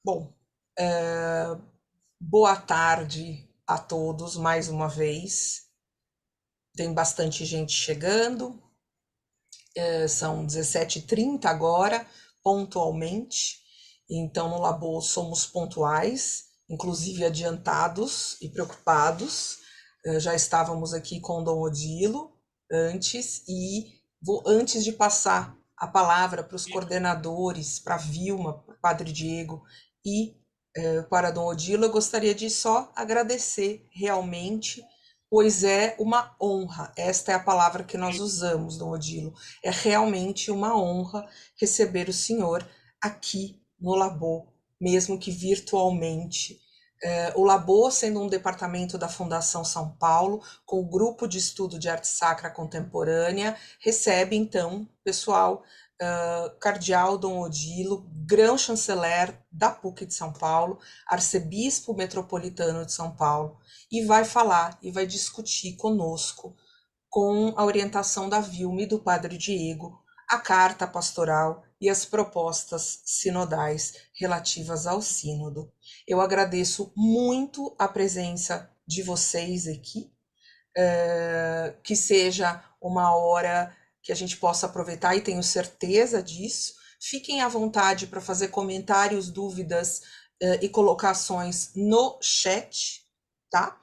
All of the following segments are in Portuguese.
Bom, boa tarde a todos mais uma vez. Tem bastante gente chegando, são 17h30 agora, pontualmente. Então, no Labor somos pontuais, inclusive adiantados e preocupados. Já estávamos aqui com o Dom Odilo antes, e antes de passar a palavra para os coordenadores, para a Vilma, para o Padre Diego e para Dom Odilo, eu gostaria de só agradecer realmente, pois é uma honra, esta é a palavra que nós usamos, Dom Odilo, é realmente uma honra receber o senhor aqui no Labor, mesmo que virtualmente. O Labor, sendo um departamento da Fundação São Paulo, com o Grupo de Estudo de Arte Sacra Contemporânea, recebe, então, pessoal, Cardeal Dom Odilo, grão-chanceler da PUC de São Paulo, arcebispo metropolitano de São Paulo, e vai falar e vai discutir conosco, com a orientação da Vilma e do Padre Diego, a carta pastoral e as propostas sinodais relativas ao sínodo. Eu agradeço muito a presença de vocês aqui, que seja uma hora que a gente possa aproveitar, e tenho certeza disso. Fiquem à vontade para fazer comentários, dúvidas e colocações no chat, tá?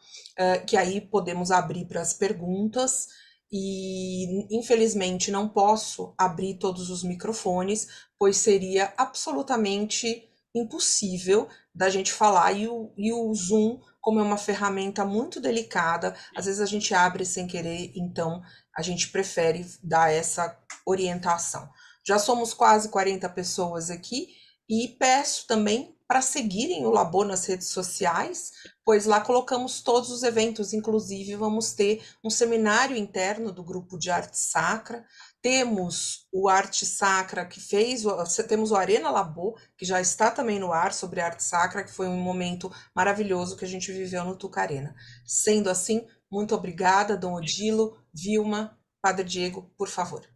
Que aí podemos abrir para as perguntas. E infelizmente não posso abrir todos os microfones, pois seria absolutamente impossível da gente falar, e o Zoom, como é uma ferramenta muito delicada, às vezes a gente abre sem querer, então a gente prefere dar essa orientação. Já somos quase 40 pessoas aqui, e peço também para seguirem o Labor nas redes sociais, pois lá colocamos todos os eventos, inclusive vamos ter um seminário interno do grupo de arte sacra, temos o Arte Sacra que fez, temos o Arena Labor, que já está também no ar, sobre arte sacra, que foi um momento maravilhoso que a gente viveu no Tucarena. Sendo assim, muito obrigada, Dom Odilo, Vilma, Padre Diego, por favor.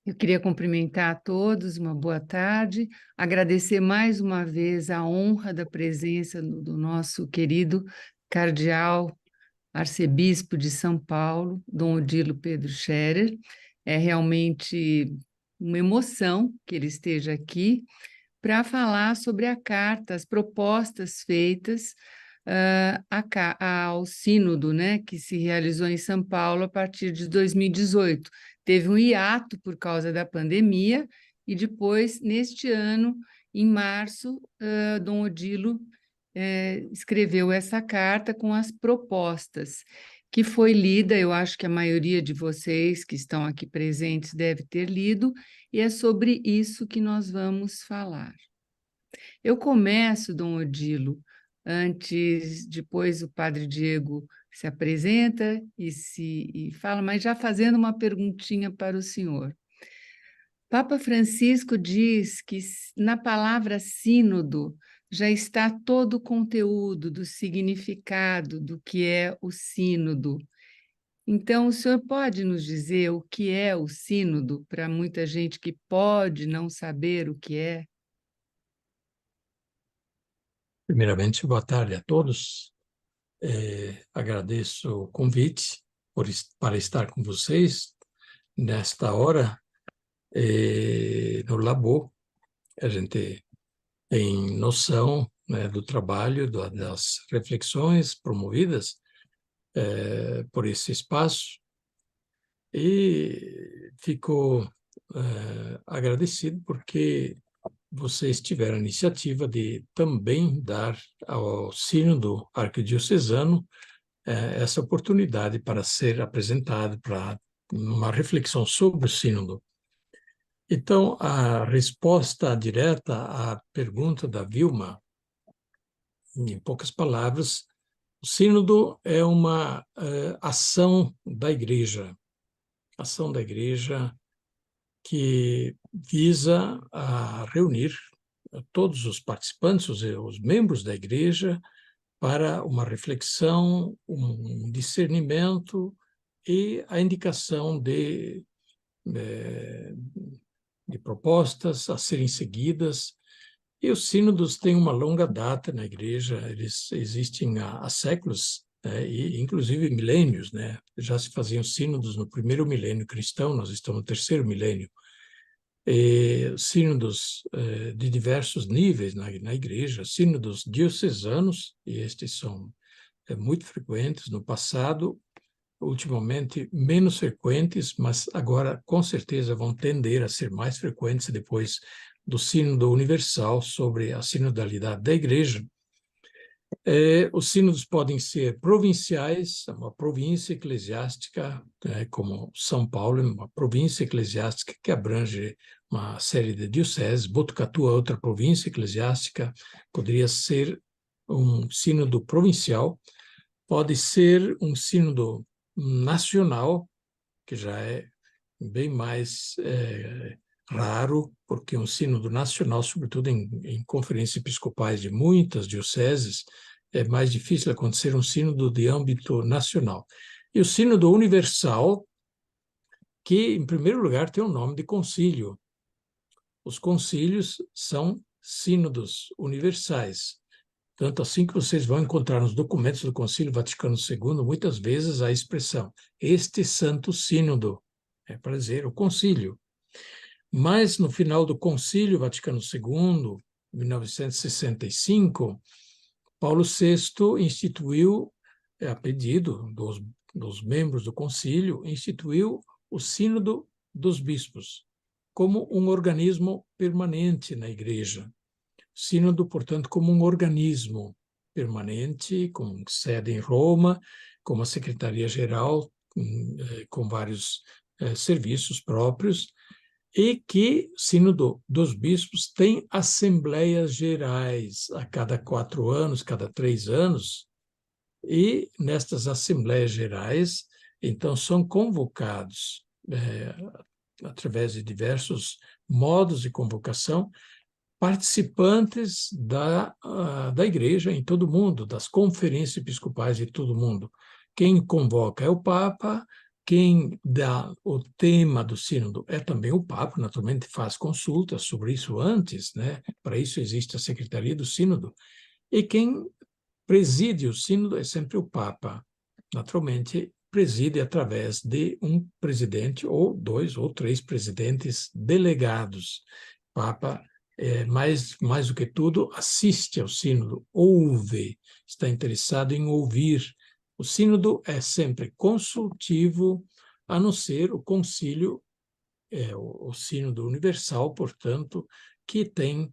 Eu queria cumprimentar a todos, uma boa tarde, agradecer mais uma vez a honra da presença do nosso querido cardeal arcebispo de São Paulo, Dom Odilo Pedro Scherer. É realmente uma emoção que ele esteja aqui para falar sobre a carta, as propostas feitas ao sínodo, né, que se realizou em São Paulo a partir de 2018. Teve um hiato por causa da pandemia, e depois, neste ano, em março, Dom Odilo escreveu essa carta com as propostas, que foi lida, eu acho que a maioria de vocês que estão aqui presentes deve ter lido, e é sobre isso que nós vamos falar. Eu começo, Dom Odilo, depois o Padre Diego se apresenta e fala, mas já fazendo uma perguntinha para o senhor. Papa Francisco diz que na palavra sínodo já está todo o conteúdo do significado do que é o sínodo. Então, o senhor pode nos dizer o que é o sínodo para muita gente que pode não saber o que é? Primeiramente, boa tarde a todos. Agradeço o convite para estar com vocês nesta hora no Labor. A gente tem noção, né, do trabalho, das reflexões promovidas por esse espaço, e fico agradecido porque vocês tiveram a iniciativa de também dar ao Sínodo Arquidiocesano essa oportunidade para ser apresentado para uma reflexão sobre o Sínodo. Então, a resposta direta à pergunta da Vilma, em poucas palavras, o Sínodo é uma ação da Igreja que visa a reunir todos os participantes, os membros da Igreja, para uma reflexão, um discernimento e a indicação de propostas a serem seguidas. E os sínodos têm uma longa data na igreja, eles existem há séculos, e inclusive milênios, né? Já se faziam sínodos no primeiro milênio cristão, nós estamos no terceiro milênio. E sínodos de diversos níveis na igreja, sínodos diocesanos, e estes são muito frequentes no passado, ultimamente menos frequentes, mas agora com certeza vão tender a ser mais frequentes depois do Sínodo Universal sobre a sinodalidade da Igreja. Os sínodos podem ser provinciais, uma província eclesiástica, como São Paulo, uma província eclesiástica que abrange uma série de dioceses. Botucatu é outra província eclesiástica, poderia ser um sínodo provincial, pode ser um sínodo nacional, que já é bem mais raro, porque um sínodo nacional, sobretudo em conferências episcopais de muitas dioceses, é mais difícil acontecer um sínodo de âmbito nacional. E o sínodo universal, que, em primeiro lugar, tem o nome de concílio. Os concílios são sínodos universais. Tanto assim que vocês vão encontrar nos documentos do Concílio Vaticano II, muitas vezes, a expressão este Santo Sínodo, para dizer o concílio. Mas, no final do Concílio Vaticano II, 1965, Paulo VI instituiu, a pedido dos membros do concílio, instituiu o Sínodo dos Bispos como um organismo permanente na Igreja. Sínodo, portanto, como um organismo permanente, com sede em Roma, com uma secretaria-geral, com vários serviços próprios, e que Sínodo dos Bispos tem assembleias gerais a cada 4 anos, cada 3 anos, e nestas assembleias gerais, então, são convocados, através de diversos modos de convocação, participantes da igreja em todo o mundo, das conferências episcopais de todo o mundo. Quem convoca é o Papa, quem dá o tema do sínodo é também o Papa, naturalmente faz consultas sobre isso antes, né? Para isso existe a Secretaria do Sínodo, e quem preside o sínodo é sempre o Papa. Naturalmente, preside através de um presidente ou 2 ou 3 presidentes delegados. O Papa, mais do que tudo, assiste ao sínodo, ouve, está interessado em ouvir. O sínodo é sempre consultivo, a não ser o concílio, o sínodo universal, portanto, que tem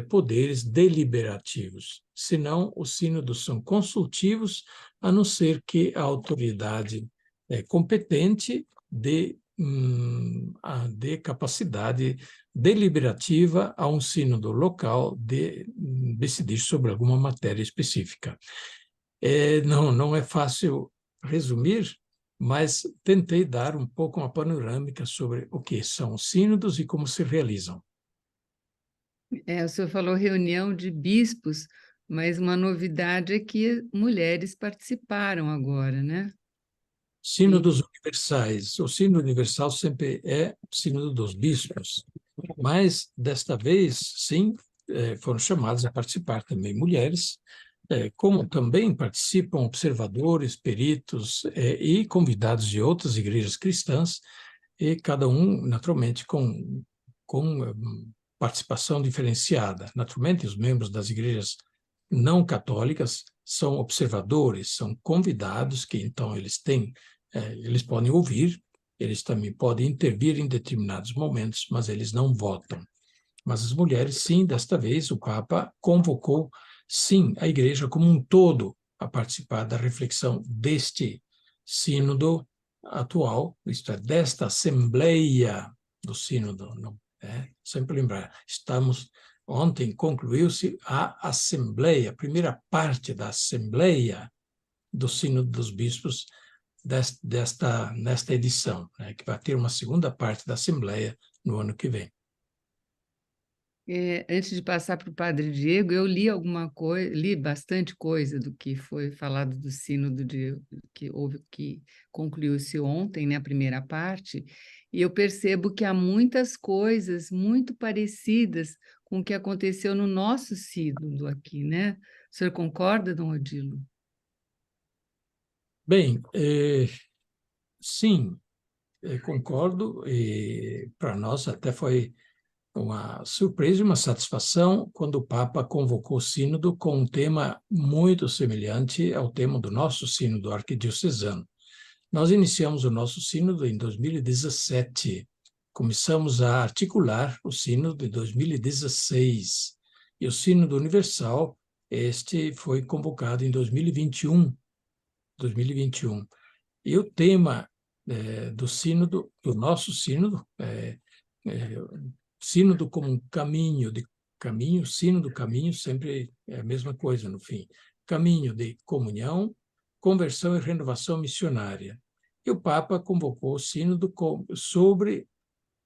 poderes deliberativos. Senão, os sínodos são consultivos, a não ser que a autoridade competente dê capacidade deliberativa a um sínodo local de decidir sobre alguma matéria específica. Não é fácil resumir, mas tentei dar um pouco uma panorâmica sobre o que são os sínodos e como se realizam. O senhor falou reunião de bispos, mas uma novidade é que mulheres participaram agora, né? Sínodos universais. O sínodo universal sempre é sínodo dos bispos, mas desta vez, sim, foram chamadas a participar também mulheres, como também participam observadores, peritos e convidados de outras igrejas cristãs, e cada um, naturalmente, com participação diferenciada. Naturalmente, os membros das igrejas não católicas são observadores, são convidados, que então eles podem ouvir, eles também podem intervir em determinados momentos, mas eles não votam. Mas as mulheres, sim, desta vez o Papa convocou, sim, a Igreja como um todo a participar da reflexão deste sínodo atual, isto é, desta Assembleia do Sínodo. Não, sempre lembrar, ontem concluiu-se a Assembleia, a primeira parte da Assembleia do Sínodo dos Bispos nesta edição, que vai ter uma segunda parte da Assembleia no ano que vem. Antes de passar para o Padre Diego, eu li alguma coisa, li bastante coisa do que foi falado do sínodo que concluiu-se ontem, né, a primeira parte, E eu percebo que há muitas coisas muito parecidas com o que aconteceu no nosso sínodo aqui, né? O senhor concorda, Dom Odilo? Bem, sim, concordo, e para nós até foi uma surpresa e uma satisfação quando o Papa convocou o sínodo com um tema muito semelhante ao tema do nosso sínodo arquidiocesano. Nós iniciamos o nosso sínodo em 2017, começamos a articular o sínodo de 2016, e o sínodo universal, este foi convocado em 2021. E o tema do sínodo, do nosso sínodo, sínodo como um caminho, sínodo, caminho, sempre é a mesma coisa no fim. Caminho de comunhão, conversão e renovação missionária. E o Papa convocou o sínodo sobre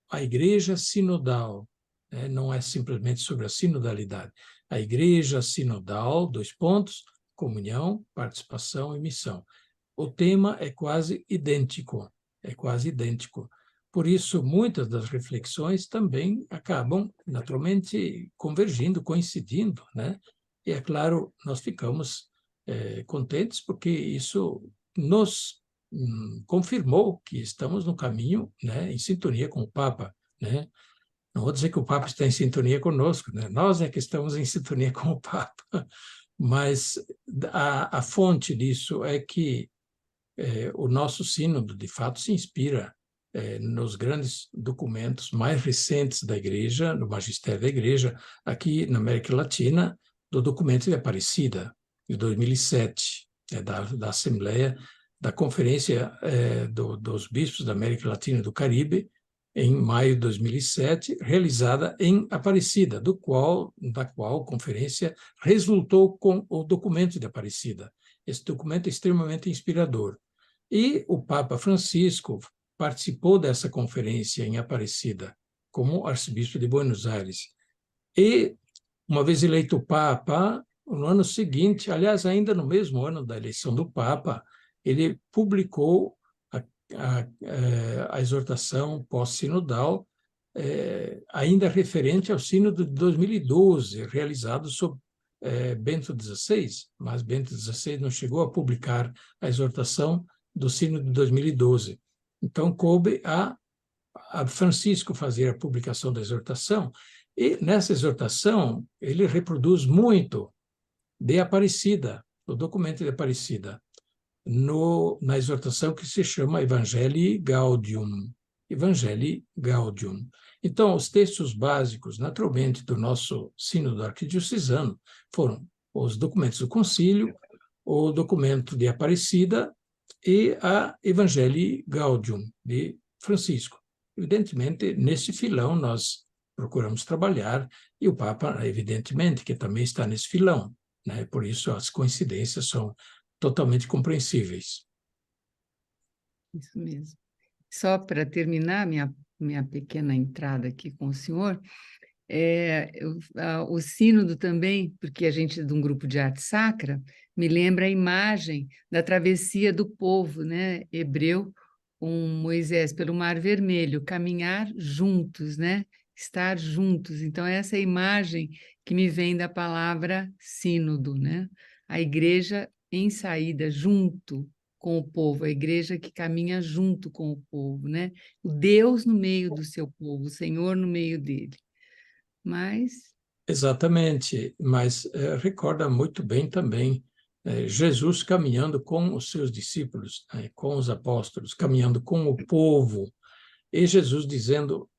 a igreja sinodal, né? Não é simplesmente sobre a sinodalidade. A igreja sinodal, 2 pontos, comunhão, participação e missão. O tema é quase idêntico, é quase idêntico. Por isso, muitas das reflexões também acabam, naturalmente, convergindo, coincidindo, né? E, é claro, nós ficamos contentes porque isso nos confirmou que estamos no caminho, né, em sintonia com o Papa, né? Não vou dizer que o Papa está em sintonia conosco, né? Nós é que estamos em sintonia com o Papa, mas a fonte disso é que o nosso sínodo, de fato, se inspira nos grandes documentos mais recentes da Igreja, no magistério da Igreja, aqui na América Latina, do documento de Aparecida, de 2007, da Assembleia, da Conferência dos Bispos da América Latina e do Caribe, em maio de 2007, realizada em Aparecida, da qual a conferência resultou com o documento de Aparecida. Esse documento é extremamente inspirador. E o Papa Francisco participou dessa conferência em Aparecida, como arcebispo de Buenos Aires. E, uma vez eleito Papa, no ano seguinte, aliás, ainda no mesmo ano da eleição do Papa, ele publicou a exortação pós-sinodal, ainda referente ao sínodo de 2012, realizado sob Bento XVI, mas Bento XVI não chegou a publicar a exortação do sínodo de 2012. Então, coube a Francisco fazer a publicação da exortação, e nessa exortação ele reproduz muito de Aparecida, o documento de Aparecida, na exortação que se chama Evangelii Gaudium. Evangelii Gaudium. Então, os textos básicos, naturalmente, do nosso sínodo arquidiocesano foram os documentos do concílio, o documento de Aparecida e a Evangelii Gaudium, de Francisco. Evidentemente, nesse filão nós procuramos trabalhar, e o Papa, evidentemente, que também está nesse filão, né? Por isso as coincidências são totalmente compreensíveis. Isso mesmo. Só para terminar minha pequena entrada aqui com o senhor, o sínodo também, porque a gente é de um grupo de arte sacra, me lembra a imagem da travessia do povo, né, hebreu, com Moisés pelo Mar Vermelho, caminhar juntos, né, estar juntos. Então, essa é a imagem que me vem da palavra sínodo, né, a igreja em saída, junto com o povo, a igreja que caminha junto com o povo, né, o Deus no meio do seu povo, o Senhor no meio dele. Mas... Exatamente, mas recorda muito bem também Jesus caminhando com os seus discípulos, com os apóstolos, caminhando com o povo, e Jesus dizendo,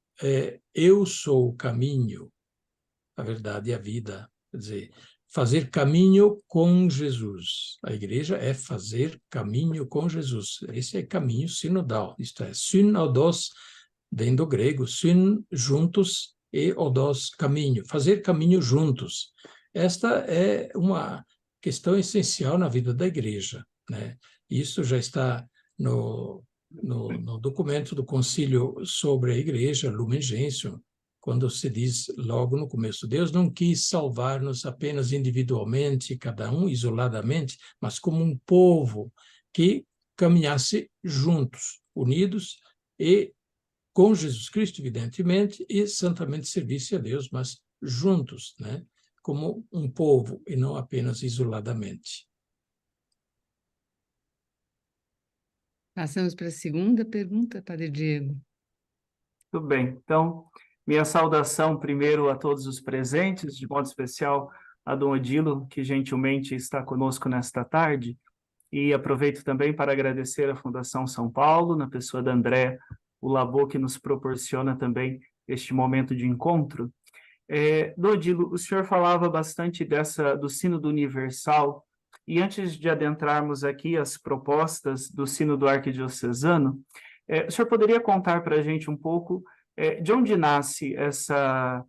eu sou o caminho, a verdade e a vida. Quer dizer, fazer caminho com Jesus. A igreja é fazer caminho com Jesus. Esse é caminho sinodal, isto é, synodos, vem do grego, syn, juntos, e odos, caminho, fazer caminho juntos. Esta é uma questão essencial na vida da igreja, né? Isso já está no documento do Concílio sobre a Igreja, Lumen Gentium, quando se diz logo no começo, Deus não quis salvar-nos apenas individualmente, cada um isoladamente, mas como um povo que caminhasse juntos, unidos e com Jesus Cristo, evidentemente, e santamente servisse a Deus, mas juntos, né? Como um povo e não apenas isoladamente. Passamos para a segunda pergunta, Padre Diego. Tudo bem. Então, minha saudação primeiro a todos os presentes, de modo especial a Dom Odilo, que gentilmente está conosco nesta tarde, e aproveito também para agradecer à Fundação São Paulo, na pessoa da André, o Labô, que nos proporciona também este momento de encontro. Dom Odilo, o senhor falava bastante do Sínodo Universal, e antes de adentrarmos aqui as propostas do Sínodo Arquidiocesano, o senhor poderia contar para a gente um pouco de onde nasce essa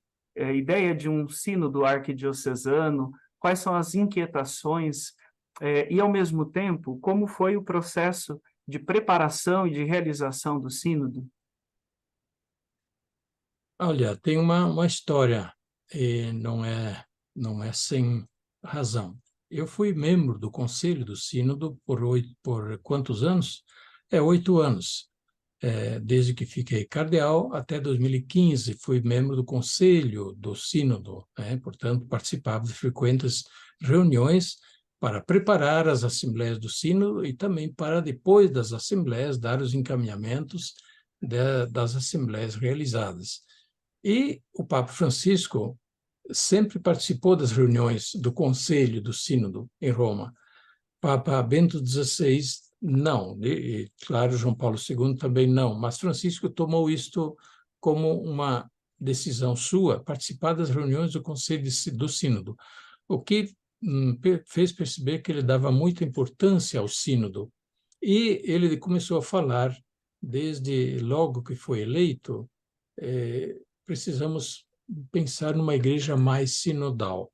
ideia de um sínodo arquidiocesano, quais são as inquietações e, ao mesmo tempo, como foi o processo de preparação e de realização do sínodo? Olha, tem uma história, e não é sem razão. Eu fui membro do Conselho do Sínodo por quantos anos? 8 anos. Desde que fiquei cardeal até 2015, fui membro do Conselho do Sínodo, portanto, participava de frequentes reuniões para preparar as assembleias do Sínodo e também para, depois das assembleias, dar os encaminhamentos das assembleias realizadas. E o Papa Francisco sempre participou das reuniões do Conselho do Sínodo em Roma. Papa Bento XVI não, e claro, João Paulo II também não, mas Francisco tomou isto como uma decisão sua, participar das reuniões do Conselho do Sínodo, o que fez perceber que ele dava muita importância ao Sínodo. E ele começou a falar, desde logo que foi eleito, precisamos pensar numa igreja mais sinodal.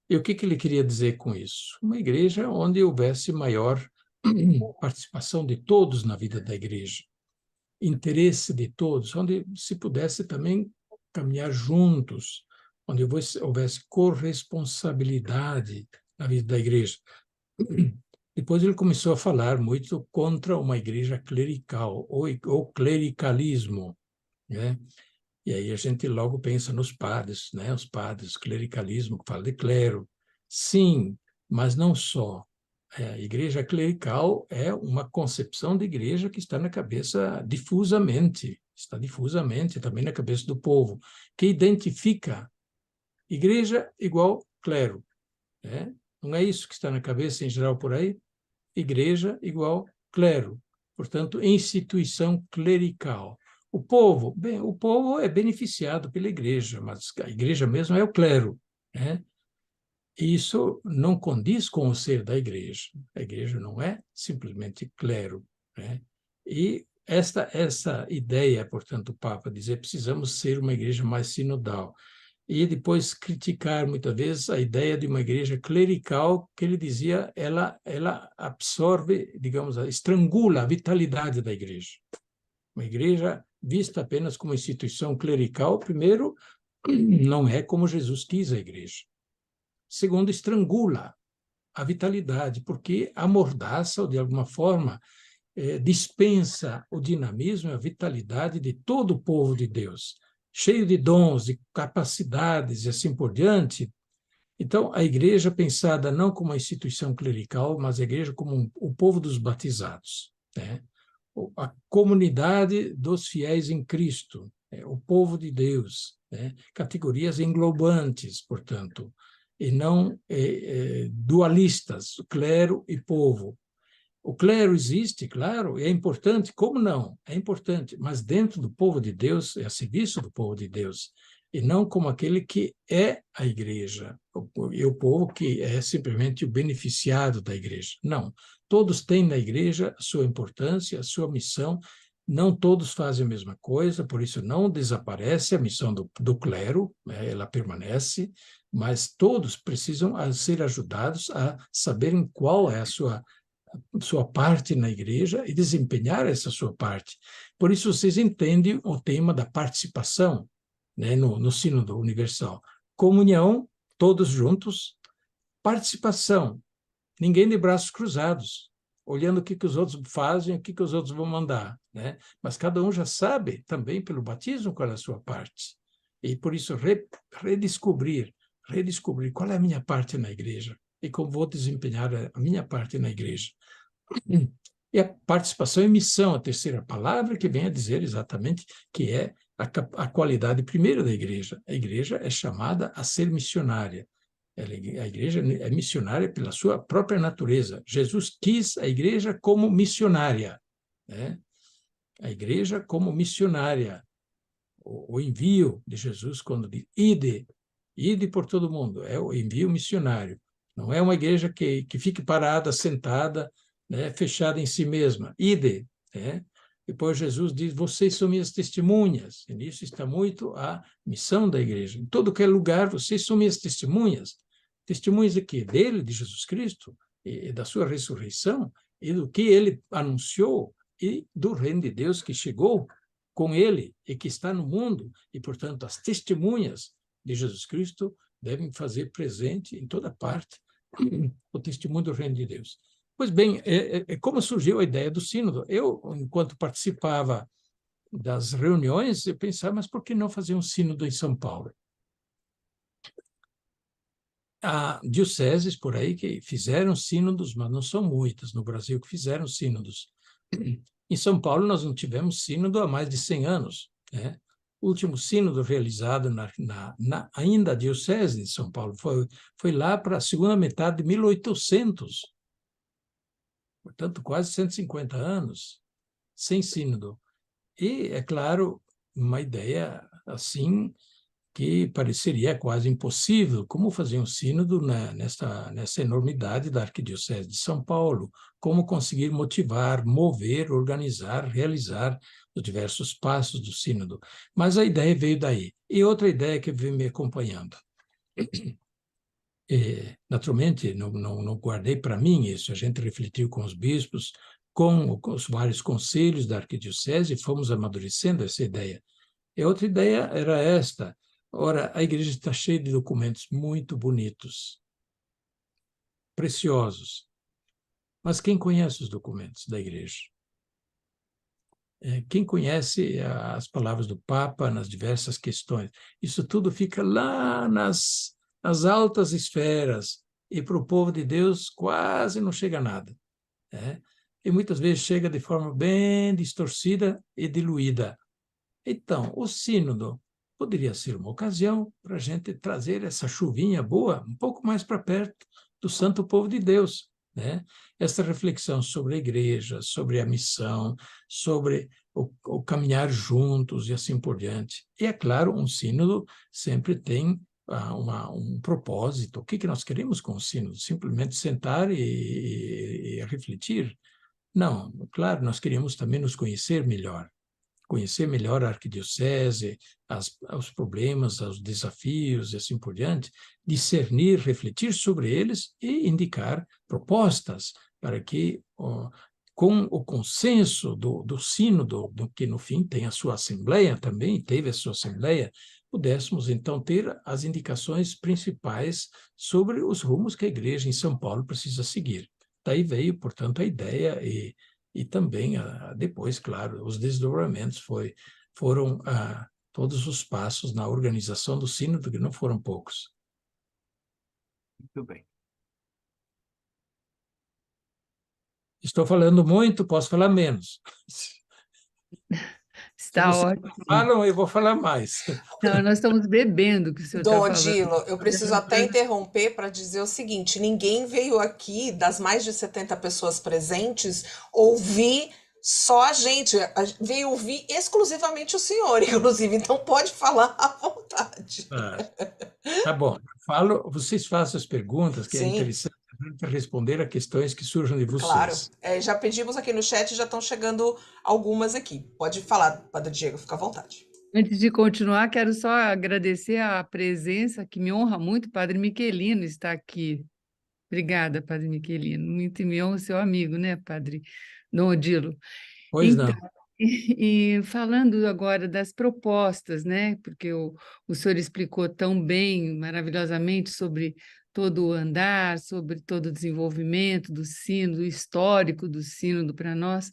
E o que ele queria dizer com isso? Uma igreja onde houvesse maior participação de todos na vida da igreja, interesse de todos, onde se pudesse também caminhar juntos, onde houvesse corresponsabilidade na vida da igreja. Depois ele começou a falar muito contra uma igreja clerical, ou clericalismo, né? E aí a gente logo pensa nos padres, né? Os padres, clericalismo, que fala de clero. Sim, mas não só. A igreja clerical é uma concepção de igreja que está na cabeça difusamente, está difusamente também na cabeça do povo, que identifica igreja igual clero, né? Não é isso que está na cabeça em geral por aí? Igreja igual clero, portanto, instituição clerical. O povo é beneficiado pela igreja, mas a igreja mesmo é o clero, né? Isso não condiz com o ser da igreja. A igreja não é simplesmente clero, né? E essa ideia, portanto, o Papa dizer precisamos ser uma igreja mais sinodal. E depois criticar muitas vezes a ideia de uma igreja clerical, que ele dizia, ela absorve, digamos, estrangula a vitalidade da igreja. Uma igreja vista apenas como instituição clerical, primeiro, não é como Jesus quis a igreja. Segundo, estrangula a vitalidade, porque amordaça, ou de alguma forma, dispensa o dinamismo e a vitalidade de todo o povo de Deus, cheio de dons, de capacidades e assim por diante. Então, a igreja pensada não como uma instituição clerical, mas a igreja como o povo dos batizados, né? A comunidade dos fiéis em Cristo, o povo de Deus, né? Categorias englobantes, portanto, e não dualistas, clero e povo. O clero existe, claro, e é importante, como não? É importante, mas dentro do povo de Deus, é a serviço do povo de Deus, e não como aquele que é a igreja, e o povo que é simplesmente o beneficiado da igreja. Não, todos têm na igreja a sua importância, a sua missão, não todos fazem a mesma coisa, por isso não desaparece a missão do clero, ela permanece, mas todos precisam ser ajudados a saberem qual é a sua parte na igreja e desempenhar essa sua parte. Por isso, vocês entendem o tema da participação, né, no Sínodo Universal. Comunhão, todos juntos, participação, ninguém de braços cruzados, olhando o que os outros fazem, o que os outros vão mandar. né? Mas cada um já sabe também pelo batismo qual é a sua parte. E por isso redescobrir qual é a minha parte na igreja e como vou desempenhar a minha parte na igreja. E a participação em missão, a terceira palavra, que vem a dizer exatamente que é a qualidade primeira da igreja. A igreja é chamada a ser missionária. A igreja é missionária pela sua própria natureza. Jesus quis a igreja como missionária, né? A igreja como missionária. O envio de Jesus, quando diz ide por todo mundo, é o envio missionário. Não é uma igreja que fique parada, sentada, né, fechada em si mesma. Ide, né? Depois Jesus diz, vocês são minhas testemunhas. E nisso está muito a missão da igreja. Em todo aquele lugar, vocês são minhas testemunhas. Testemunhas de quê? Dele, de Jesus Cristo, e da sua ressurreição, e do que ele anunciou, e do reino de Deus que chegou com ele e que está no mundo. E, portanto, as testemunhas de Jesus Cristo devem fazer presente em toda parte o testemunho do reino de Deus. Pois bem, como surgiu a ideia do sínodo? Eu, enquanto participava das reuniões, eu pensava, mas por que não fazer um sínodo em São Paulo? Há dioceses por aí que fizeram sínodos, mas não são muitas no Brasil que fizeram sínodos. Em São Paulo, nós não tivemos sínodo há mais de 100 anos, né? O último sínodo realizado ainda a diocese de São Paulo foi lá para a segunda metade de 1800, portanto, quase 150 anos, sem sínodo. E, é claro, uma ideia assim que pareceria quase impossível, como fazer um sínodo nessa enormidade da Arquidiocese de São Paulo, como conseguir motivar, mover, organizar, realizar os diversos passos do sínodo. Mas a ideia veio daí. E outra ideia que veio me acompanhando. Naturalmente, não guardei para mim isso, a gente refletiu com os bispos, com os vários conselhos da Arquidiocese, e fomos amadurecendo essa ideia. E outra ideia era esta. Ora, a igreja está cheia de documentos muito bonitos, preciosos. Mas quem conhece os documentos da igreja? Quem conhece as palavras do Papa nas diversas questões? Isso tudo fica lá nas altas esferas e para o povo de Deus quase não chega nada, né? E muitas vezes chega de forma bem distorcida e diluída. Então, o sínodo poderia ser uma ocasião para a gente trazer essa chuvinha boa um pouco mais para perto do santo povo de Deus, né? Essa reflexão sobre a igreja, sobre a missão, sobre o caminhar juntos e assim por diante. E, é claro, um sínodo sempre tem um propósito. O que nós queremos com o sínodo? Simplesmente sentar e refletir? Não, claro, nós queríamos também nos conhecer melhor a arquidiocese, os problemas, os desafios e assim por diante, discernir, refletir sobre eles e indicar propostas para que, com o consenso do sínodo, que no fim tem a sua assembleia também, teve a sua assembleia, pudéssemos então ter as indicações principais sobre os rumos que a igreja em São Paulo precisa seguir. Daí veio, portanto, a ideia e também, depois, claro, os desdobramentos foram todos os passos na organização do sínodo, que não foram poucos. Muito bem. Estou falando muito, posso falar menos. Está Se vocês ótimo. falam, eu vou falar mais. Não, nós estamos bebendo o que o senhor está Dom falando. Odilo, eu preciso até interromper para dizer o seguinte: ninguém veio aqui, das mais de 70 pessoas presentes, ouvir só a gente. Veio ouvir exclusivamente o senhor, inclusive, então pode falar à vontade. Tá bom. Vocês façam as perguntas, que é Sim, interessante para responder a questões que surjam de claro. vocês. Já pedimos aqui no chat, já estão chegando algumas aqui. Pode falar, Padre Diego, fica à vontade. Antes de continuar, quero só agradecer a presença, que me honra muito, Padre Miquelino está aqui. Obrigada, Padre Miquelino. Muito me honra seu amigo, né, Padre Dom Odilo? Pois Então, não. e falando agora das propostas, né? Porque o senhor explicou tão bem, maravilhosamente, sobre todo o andar, sobre todo o desenvolvimento do sínodo, o histórico do sínodo para nós.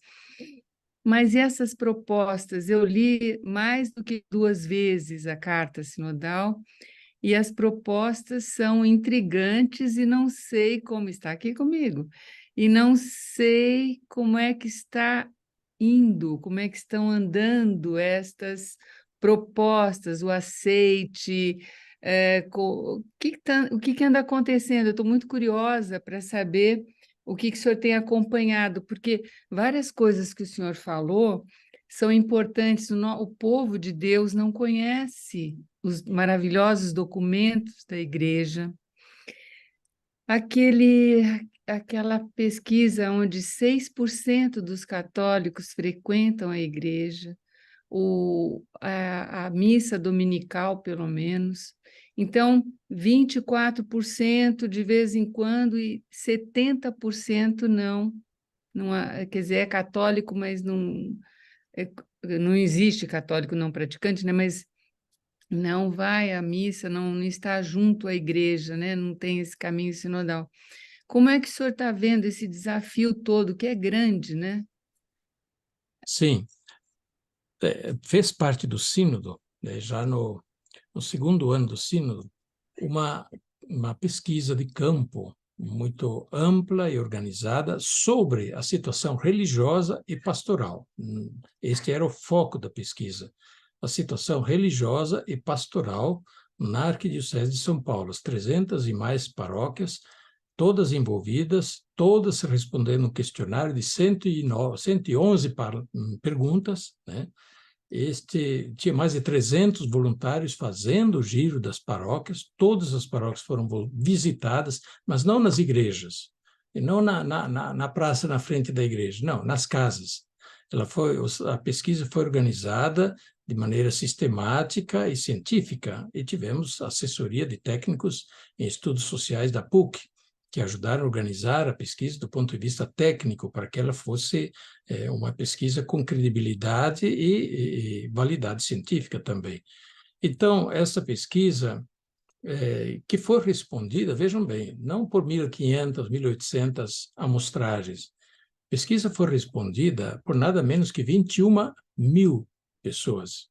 Mas essas propostas, eu li mais do que 2 vezes a carta sinodal, e as propostas são intrigantes e não sei como está aqui comigo, e não sei como é que está indo, como é que estão andando estas propostas, o aceite, o que que anda acontecendo? Eu estou muito curiosa para saber o que que o senhor tem acompanhado, porque várias coisas que o senhor falou são importantes, o povo de Deus não conhece os maravilhosos documentos da igreja. Aquela pesquisa onde 6% dos católicos frequentam a igreja, a missa dominical, pelo menos. Então, 24% de vez em quando e 70% não. Quer dizer, é católico, mas não existe católico não praticante, né? Mas não vai à missa, não está junto à igreja, né? Não tem esse caminho sinodal. Como é que o senhor está vendo esse desafio todo, que é grande, né? Sim, fez parte do sínodo, né, já no segundo ano do sínodo, uma pesquisa de campo muito ampla e organizada sobre a situação religiosa e pastoral. Este era o foco da pesquisa, a situação religiosa e pastoral na Arquidiocese de São Paulo, as 300 e mais paróquias, todas envolvidas, todas respondendo um questionário de 111 perguntas, né? Tinha mais de 300 voluntários fazendo o giro das paróquias, todas as paróquias foram visitadas, mas não nas igrejas, e não na praça na frente da igreja, não, nas casas. A pesquisa foi organizada de maneira sistemática e científica, e tivemos assessoria de técnicos em estudos sociais da PUC, que ajudaram a organizar a pesquisa do ponto de vista técnico, para que ela fosse uma pesquisa com credibilidade e validade científica também. Então, essa pesquisa, que foi respondida, vejam bem, não por 1.500, 1.800 amostragens, a pesquisa foi respondida por nada menos que 21.000 pessoas.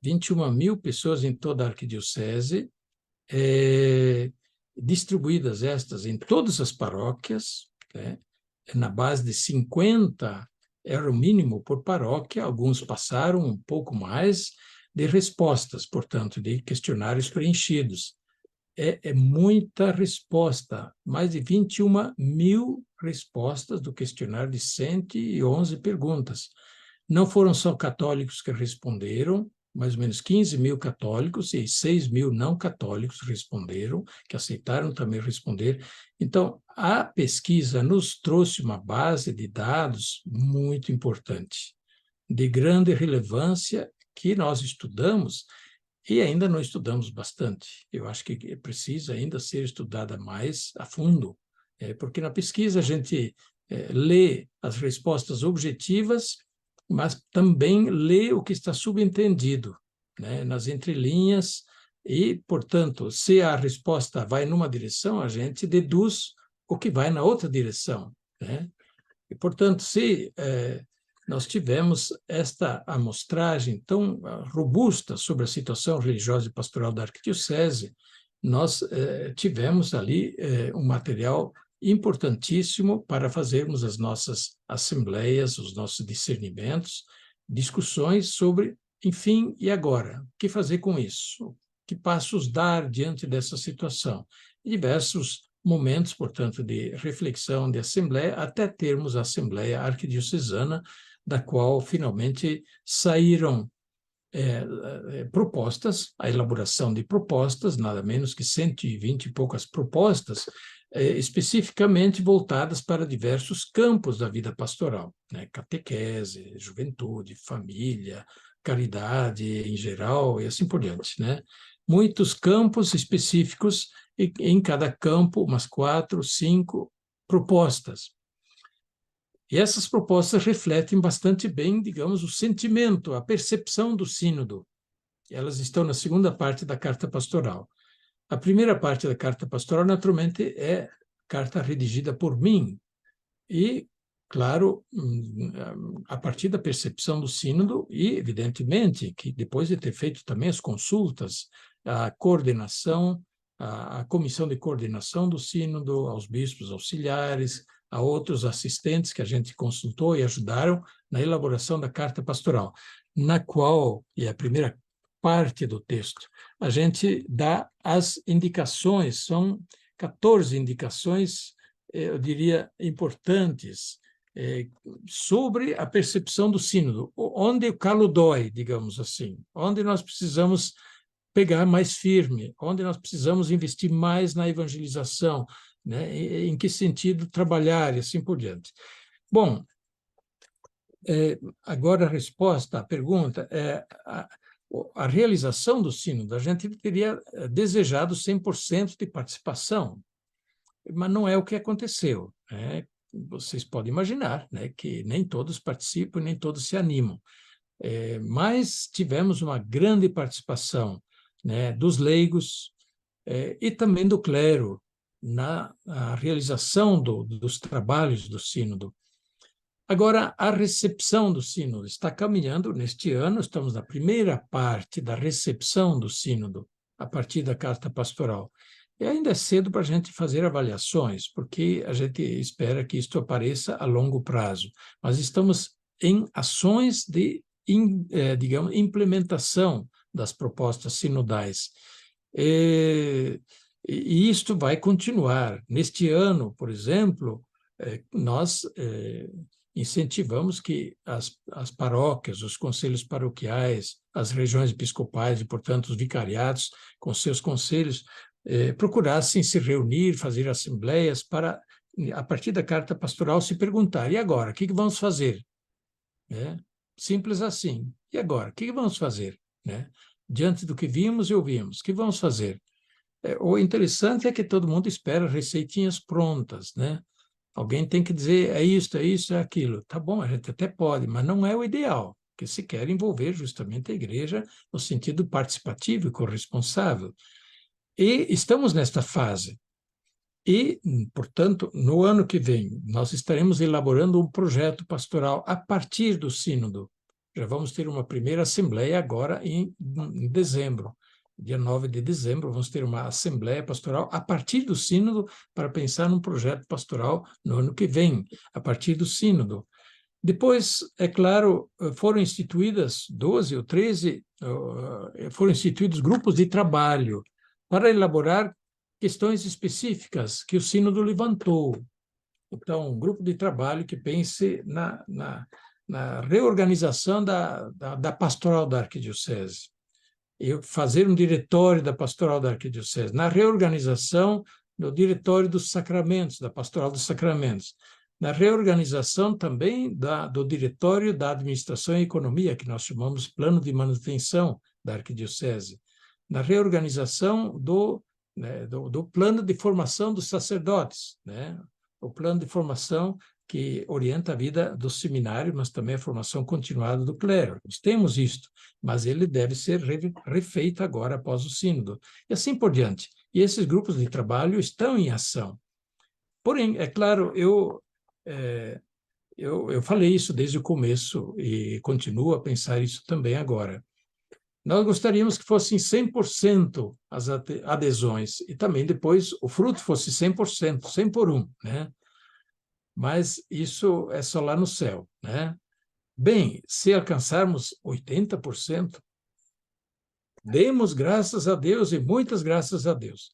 21.000 pessoas em toda a arquidiocese, distribuídas estas em todas as paróquias, né? Na base de 50 era o mínimo por paróquia, alguns passaram um pouco mais de respostas, portanto, de questionários preenchidos. É muita resposta, mais de 21.000 respostas do questionário de 111 perguntas. Não foram só católicos que responderam, mais ou menos 15.000 católicos e 6.000 não católicos responderam, que aceitaram também responder. Então, a pesquisa nos trouxe uma base de dados muito importante, de grande relevância, que nós estudamos e ainda não estudamos bastante. Eu acho que precisa ainda ser estudada mais a fundo, porque na pesquisa a gente lê as respostas objetivas, mas também lê o que está subentendido, né, nas entrelinhas, e, portanto, se a resposta vai numa direção, a gente deduz o que vai na outra direção, né? E, portanto, se nós tivemos esta amostragem tão robusta sobre a situação religiosa e pastoral da arquidiocese, nós tivemos ali um material importantíssimo para fazermos as nossas assembleias, os nossos discernimentos, discussões sobre, enfim, e agora? O que fazer com isso? Que passos dar diante dessa situação? E diversos momentos, portanto, de reflexão, de assembleia, até termos a Assembleia Arquidiocesana, da qual finalmente saíram propostas, a elaboração de propostas, nada menos que 120 e poucas propostas, especificamente voltadas para diversos campos da vida pastoral, né? Catequese, juventude, família, caridade em geral e assim por diante, né? Muitos campos específicos, e em cada campo umas 4, 5 propostas. E essas propostas refletem bastante bem, digamos, o sentimento, a percepção do sínodo. Elas estão na segunda parte da carta pastoral. A primeira parte da carta pastoral, naturalmente, é carta redigida por mim. E, claro, a partir da percepção do sínodo e, evidentemente, que depois de ter feito também as consultas, a coordenação, a comissão de coordenação do sínodo, aos bispos auxiliares, a outros assistentes que a gente consultou e ajudaram na elaboração da carta pastoral, na qual, e é a primeira parte do texto, a gente dá as indicações, são 14 indicações, eu diria, importantes, sobre a percepção do sínodo, onde o calo dói, digamos assim, onde nós precisamos pegar mais firme, onde nós precisamos investir mais na evangelização, né? Em que sentido trabalhar e assim por diante. Bom, agora a resposta à pergunta é a realização do sínodo. A gente teria desejado 100% de participação, mas não é o que aconteceu, né? Vocês podem imaginar, né, que nem todos participam, nem todos se animam. Mas tivemos uma grande participação, né, dos leigos e também do clero na realização dos trabalhos do sínodo. Agora, a recepção do sínodo está caminhando neste ano, estamos na primeira parte da recepção do sínodo, a partir da carta pastoral. E ainda é cedo para a gente fazer avaliações, porque a gente espera que isto apareça a longo prazo. Mas estamos em ações de, digamos, implementação das propostas sinodais. E isto vai continuar. Neste ano, por exemplo, nós incentivamos que as paróquias, os conselhos paroquiais, as regiões episcopais e, portanto, os vicariatos, com seus conselhos, procurassem se reunir, fazer assembleias para, a partir da carta pastoral, se perguntar: e agora, o que vamos fazer? Simples assim. E agora, o que vamos fazer? Diante do que vimos e ouvimos, o que vamos fazer? O interessante é que todo mundo espera receitinhas prontas, né? Alguém tem que dizer, é isso, é aquilo. Tá bom, a gente até pode, mas não é o ideal, porque se quer envolver justamente a igreja no sentido participativo e corresponsável. E estamos nesta fase. E, portanto, no ano que vem, nós estaremos elaborando um projeto pastoral a partir do sínodo. Já vamos ter uma primeira assembleia agora em dezembro. Dia 9 de dezembro, vamos ter uma assembleia pastoral a partir do sínodo para pensar num projeto pastoral no ano que vem, a partir do sínodo. Depois, é claro, foram instituídas 12 ou 13, foram instituídos grupos de trabalho para elaborar questões específicas que o sínodo levantou. Então, um grupo de trabalho que pense na reorganização da pastoral da arquidiocese, e fazer um diretório da pastoral da arquidiocese, na reorganização do diretório dos sacramentos, da pastoral dos sacramentos, na reorganização também do diretório da administração e economia, que nós chamamos plano de manutenção da arquidiocese, na reorganização do plano de formação dos sacerdotes, né? O plano de formação que orienta a vida do seminário, mas também a formação continuada do clero. Nós temos isto, mas ele deve ser refeito agora após o sínodo, e assim por diante. E esses grupos de trabalho estão em ação. Porém, é claro, eu falei isso desde o começo e continuo a pensar isso também agora. Nós gostaríamos que fossem 100% as adesões, e também depois o fruto fosse 100%, 100 por 1, né? Mas isso é só lá no céu, né? Bem, se alcançarmos 80%, demos graças a Deus e muitas graças a Deus.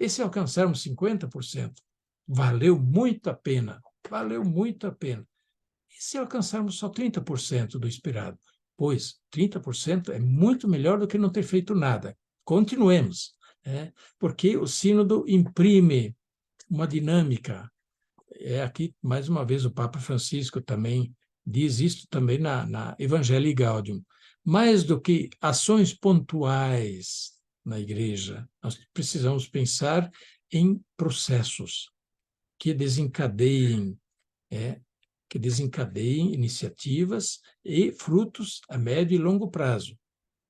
E se alcançarmos 50%, valeu muito a pena, valeu muito a pena. E se alcançarmos só 30% do esperado? Pois 30% é muito melhor do que não ter feito nada. Continuemos, né? Porque o sínodo imprime uma dinâmica. Aqui, mais uma vez, o Papa Francisco também diz isso também na Evangelii Gaudium. Mais do que ações pontuais na igreja, nós precisamos pensar em processos que desencadeiem iniciativas e frutos a médio e longo prazo.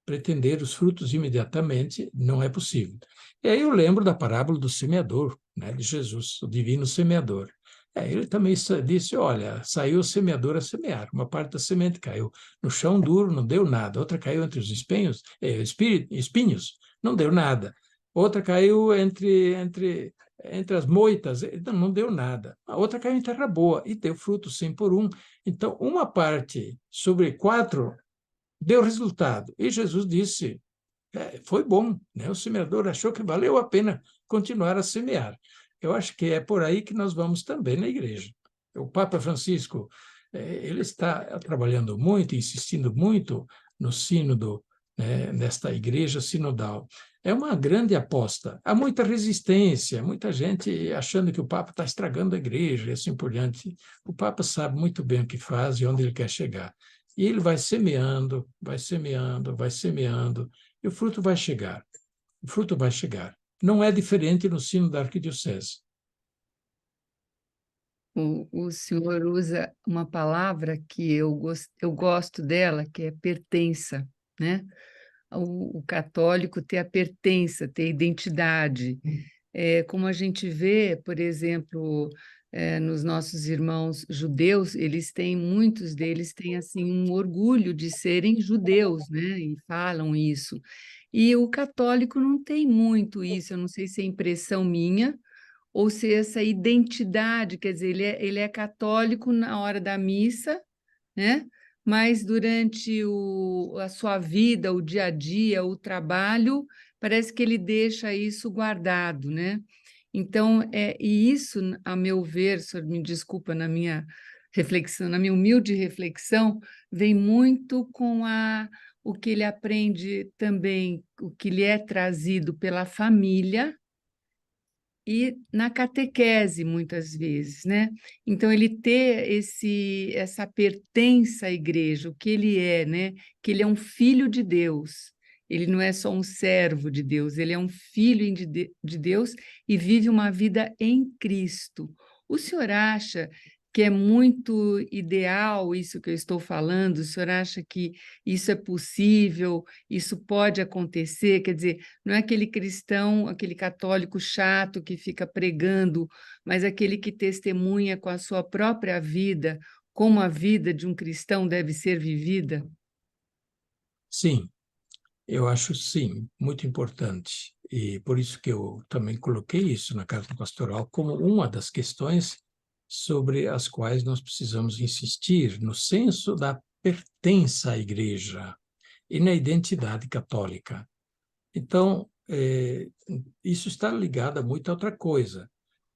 Pretender os frutos imediatamente não é possível. E aí eu lembro da parábola do semeador, né, de Jesus, o divino semeador. Ele também disse, olha, saiu o semeador a semear, uma parte da semente caiu no chão duro, não deu nada, outra caiu entre os espinhos, não deu nada, outra caiu entre as moitas, não deu nada, a outra caiu em terra boa e deu fruto 100 por 1. Então, uma parte sobre 4 deu resultado, e Jesus disse, foi bom, né? O semeador achou que valeu a pena continuar a semear. Eu acho que é por aí que nós vamos também na igreja. O Papa Francisco, ele está trabalhando muito, insistindo muito no sínodo, né, nesta igreja sinodal. É uma grande aposta. Há muita resistência, muita gente achando que o Papa está estragando a igreja e assim por diante. O Papa sabe muito bem o que faz e onde ele quer chegar. E ele vai semeando, vai semeando, vai semeando, e o fruto vai chegar. O fruto vai chegar. Não é diferente no sino da arquidiocese. O senhor usa uma palavra que eu gosto dela, que é pertença, né? O católico ter a pertença, ter identidade. Como a gente vê, por exemplo, nos nossos irmãos judeus, muitos deles têm assim um orgulho de serem judeus, né? E falam isso. E o católico não tem muito isso, eu não sei se é impressão minha, ou se essa identidade, quer dizer, ele é católico na hora da missa, né? Mas durante a sua vida, o dia a dia, o trabalho, parece que ele deixa isso guardado, né? Então, e isso, a meu ver, senhor me desculpa na minha reflexão, na minha humilde reflexão, vem muito com o que ele aprende também, o que lhe é trazido pela família, e na catequese, muitas vezes, né? Então, ele ter essa pertença à igreja, o que ele é, né? Que ele é um filho de Deus, ele não é só um servo de Deus, ele é um filho de Deus e vive uma vida em Cristo. O senhor acha que é muito ideal isso que eu estou falando? O senhor acha que isso é possível, isso pode acontecer? Quer dizer, não é aquele cristão, aquele católico chato que fica pregando, mas aquele que testemunha com a sua própria vida como a vida de um cristão deve ser vivida? Sim, eu acho sim, muito importante. E por isso que eu também coloquei isso na Carta Pastoral como uma das questões sobre as quais nós precisamos insistir no senso da pertença à igreja e na identidade católica. Então, isso está ligado a muita outra coisa.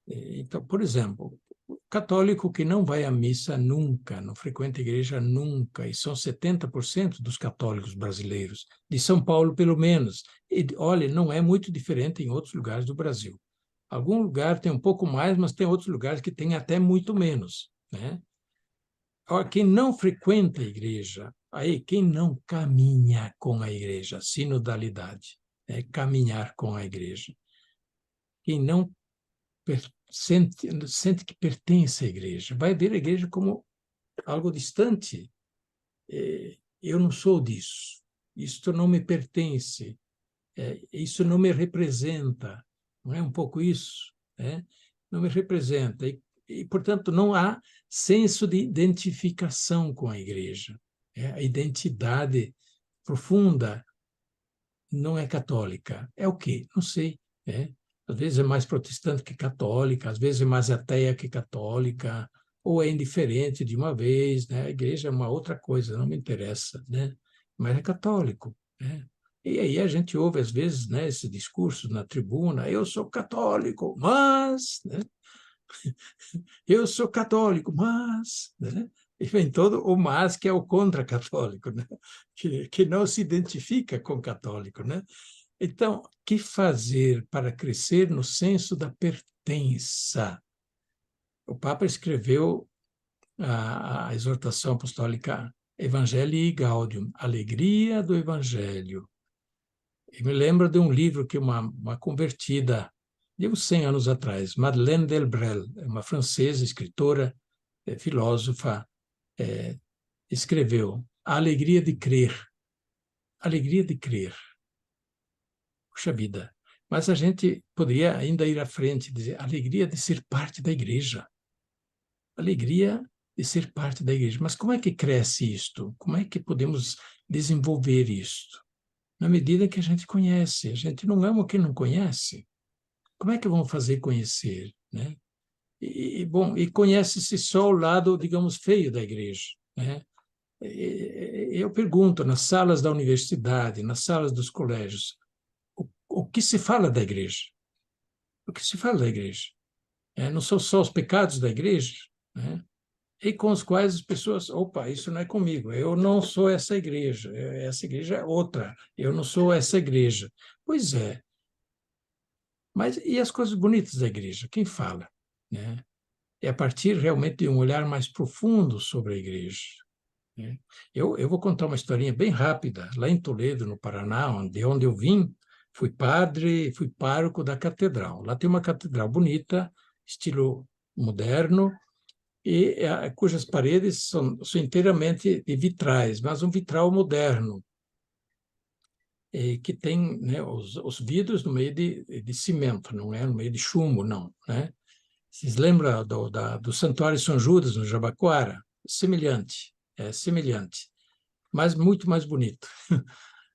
Então, por exemplo, o católico que não vai à missa nunca, não frequenta a igreja nunca, e são 70% dos católicos brasileiros, de São Paulo pelo menos. E, olha, não é muito diferente em outros lugares do Brasil. Algum lugar tem um pouco mais, mas tem outros lugares que tem até muito menos, né? Quem não frequenta a igreja, aí quem não caminha com a igreja, sinodalidade, caminhar com a igreja. Quem não sente que pertence à igreja, vai ver a igreja como algo distante. Eu não sou disso, isto não me pertence, isso não me representa, não é um pouco isso, né? Não me representa, portanto, não há senso de identificação com a igreja. A identidade profunda não é católica. É o quê? Não sei. Às vezes é mais protestante que católica, às vezes é mais ateia que católica, ou é indiferente de uma vez, né? A igreja é uma outra coisa, não me interessa, né? Mas é católico, né? E aí a gente ouve, às vezes, né, esse discurso na tribuna, eu sou católico, mas... Né? Eu sou católico, mas... Né? E vem todo o mas que é o contra-católico, né? Que não se identifica com católico, né? Então, o que fazer para crescer no senso da pertença? O Papa escreveu a exortação apostólica Evangelii Gaudium, Alegria do Evangelho. E me lembro de um livro que uma convertida, de uns 100 anos atrás, Madeleine Delbrel, uma francesa, escritora, filósofa, escreveu A Alegria de Crer. Alegria de crer. Puxa vida. Mas a gente poderia ainda ir à frente e dizer alegria de ser parte da igreja. alegria de ser parte da igreja. Mas como é que cresce isto? Como é que podemos desenvolver isto? Na medida que a gente conhece. A gente não ama quem não conhece. Como é que vamos fazer conhecer, né? Bom, e conhece-se só o lado, digamos, feio da igreja, né? Eu pergunto, nas salas da universidade, nas salas dos colégios, o que se fala da igreja? O que se fala da igreja? Não são só os pecados da igreja, né? E com os quais as pessoas, opa, isso não é comigo, eu não sou essa igreja é outra, eu não sou essa igreja. Pois é, mas e as coisas bonitas da igreja? Quem fala, né? É a partir realmente de um olhar mais profundo sobre a igreja, né? Eu vou contar uma historinha bem rápida. Lá em Toledo, no Paraná, onde eu vim, fui padre, fui pároco da catedral. Lá tem uma catedral bonita, estilo moderno, cujas paredes são inteiramente de vitrais, mas um vitral moderno, que tem, né, os vidros no meio de cimento, não é no meio de chumbo, não, né? Vocês lembram do Santuário São Judas, no Jabaquara? Semelhante, semelhante, mas muito mais bonito.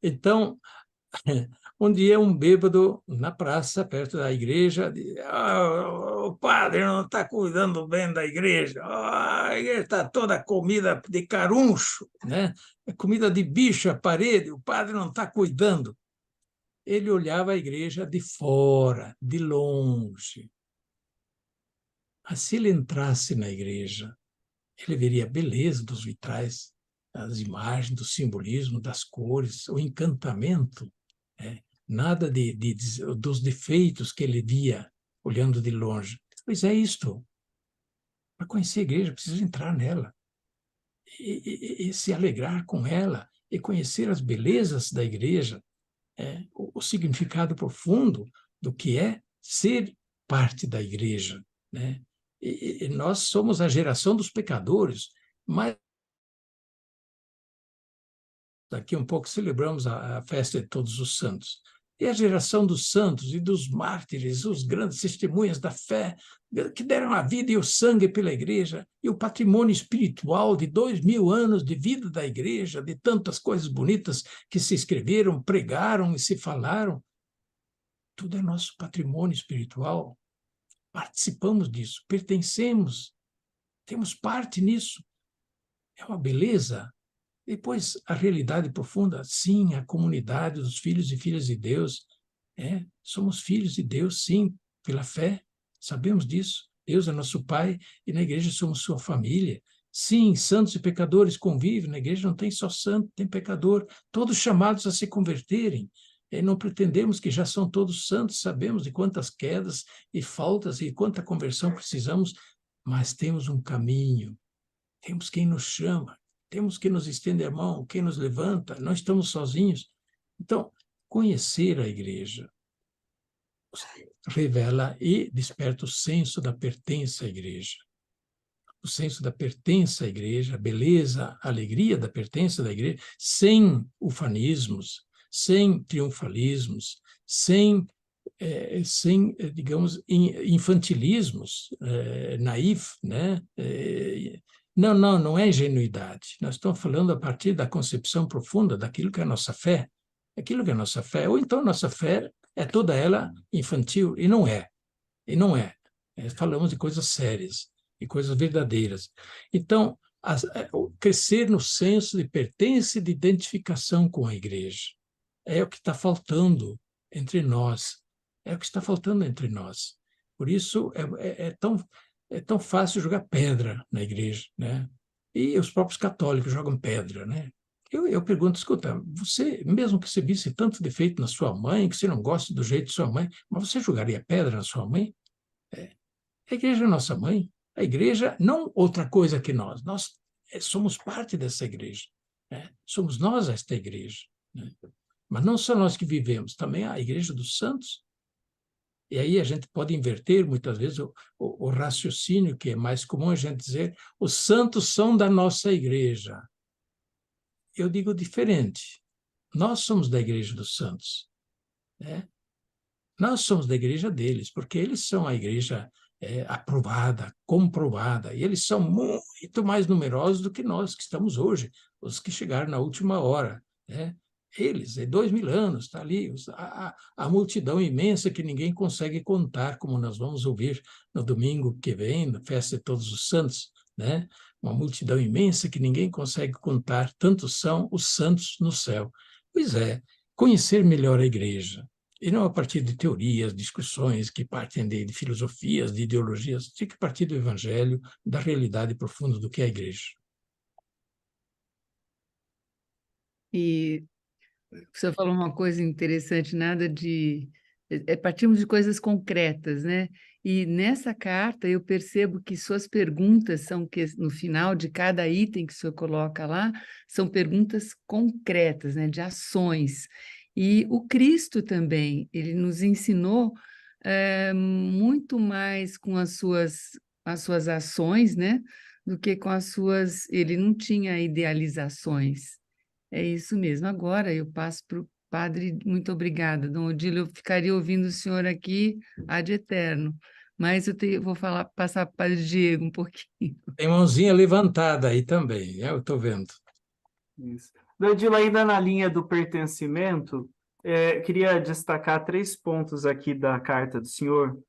Então, um dia um bêbado na praça, perto da igreja, diz, o padre não está cuidando bem da igreja, a igreja está toda comida de caruncho, né? Comida de bicho à parede, o padre não está cuidando. Ele olhava a igreja de fora, de longe. Mas se ele entrasse na igreja, ele veria a beleza dos vitrais, as imagens, do simbolismo, das cores, o encantamento, né? Nada dos defeitos que ele via olhando de longe. Pois é isto. Para conhecer a igreja, precisa entrar nela e se alegrar com ela e conhecer as belezas da igreja, o significado profundo do que é ser parte da igreja, né? E nós somos a geração dos pecadores, mas daqui um pouco celebramos a festa de Todos os Santos. E a geração dos santos e dos mártires, os grandes testemunhas da fé, que deram a vida e o sangue pela igreja, e o patrimônio espiritual de 2000 anos de vida da igreja, de tantas coisas bonitas que se escreveram, pregaram e se falaram. Tudo é nosso patrimônio espiritual. Participamos disso, pertencemos, temos parte nisso. É uma beleza. Depois, a realidade profunda, sim, a comunidade dos filhos e filhas de Deus. Somos filhos de Deus, sim, pela fé, sabemos disso. Deus é nosso Pai e na igreja somos sua família. Sim, santos e pecadores convivem, na igreja não tem só santo, tem pecador, todos chamados a se converterem. Não pretendemos que já são todos santos, sabemos de quantas quedas e faltas e quanta conversão precisamos, mas temos um caminho, temos quem nos chama, temos quem nos estende a mão, quem nos levanta, não estamos sozinhos. Então, conhecer a igreja revela e desperta o senso da pertença à igreja. O senso da pertença à igreja, a beleza, a alegria da pertença da igreja, sem ufanismos, sem triunfalismos, sem digamos, infantilismos, naif, né? Não é ingenuidade. Nós estamos falando a partir da concepção profunda daquilo que é a nossa fé. Aquilo que é a nossa fé. Ou então a nossa fé é toda ela infantil, e não é. E não é. Falamos de coisas sérias, de coisas verdadeiras. Então, crescer no senso de pertença e de identificação com a igreja é o que está faltando entre nós. É o que está faltando entre nós. Por isso, é tão fácil jogar pedra na igreja, né? E os próprios católicos jogam pedra, né? Eu pergunto, escuta, você, mesmo que você visse tanto defeito na sua mãe, que você não gosta do jeito de sua mãe, mas você jogaria pedra na sua mãe? A igreja é nossa mãe. A igreja, não outra coisa que nós somos parte dessa igreja, né? Somos nós esta igreja, né? Mas não só nós que vivemos, também a igreja dos santos. E aí a gente pode inverter, muitas vezes, o raciocínio, que é mais comum a gente dizer, os santos são da nossa igreja. Eu digo diferente. Nós somos da igreja dos santos, né? Nós somos da igreja deles, porque eles são a igreja aprovada, comprovada, e eles são muito mais numerosos do que nós que estamos hoje, os que chegaram na última hora, né? Eles, 2000 anos, está ali, a multidão imensa que ninguém consegue contar, como nós vamos ouvir no domingo que vem, na festa de Todos os Santos, né? Uma multidão imensa que ninguém consegue contar, tantos são os santos no céu. Pois é, conhecer melhor a igreja, e não a partir de teorias, discussões que partem de filosofias, de ideologias, tem que partir do evangelho, da realidade profunda do que é a igreja. E você falou uma coisa interessante, nada de... partimos de coisas concretas, né? E nessa carta eu percebo que suas perguntas são, que no final de cada item que o senhor coloca lá, são perguntas concretas, né? De ações. E o Cristo também, ele nos ensinou muito mais com as suas ações, né? Do que com as suas... Ele não tinha idealizações. É isso mesmo. Agora eu passo para o padre. Muito obrigada, Dom Odílio. Eu ficaria ouvindo o senhor aqui ad eterno, mas vou passar para o padre Diego um pouquinho. Tem mãozinha levantada aí também, eu estou vendo. Isso. Odílio, ainda na linha do pertencimento, queria destacar 3 pontos aqui da carta do senhor.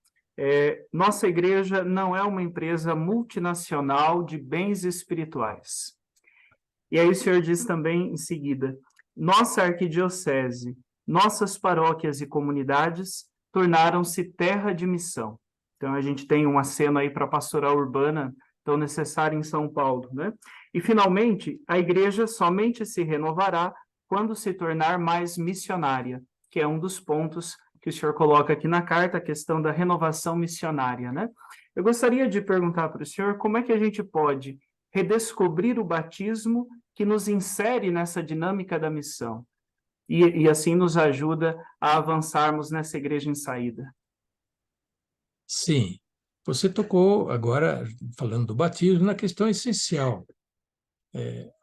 Nossa igreja não é uma empresa multinacional de bens espirituais. E aí o senhor diz também em seguida, nossa arquidiocese, nossas paróquias e comunidades tornaram-se terra de missão. Então a gente tem um aceno aí para a pastoral urbana tão necessária em São Paulo, né? E finalmente, a igreja somente se renovará quando se tornar mais missionária, que é um dos pontos que o senhor coloca aqui na carta, a questão da renovação missionária, né? Eu gostaria de perguntar para o senhor como é que a gente pode redescobrir o batismo que nos insere nessa dinâmica da missão e assim nos ajuda a avançarmos nessa igreja em saída. Sim, você tocou agora, falando do batismo, na questão essencial.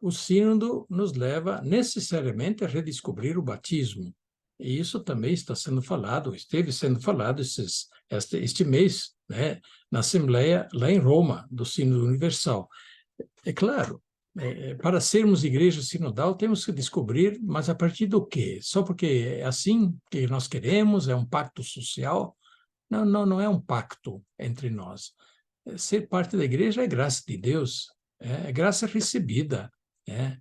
O sínodo nos leva necessariamente a redescobrir o batismo, e isso também está sendo falado, esteve sendo falado este mês, né, na Assembleia lá em Roma, do Sínodo Universal. É claro, para sermos igreja sinodal, temos que descobrir, mas a partir do quê? Só porque é assim que nós queremos, é um pacto social? Não, não é um pacto entre nós. Ser parte da igreja é graça de Deus, é graça recebida, né?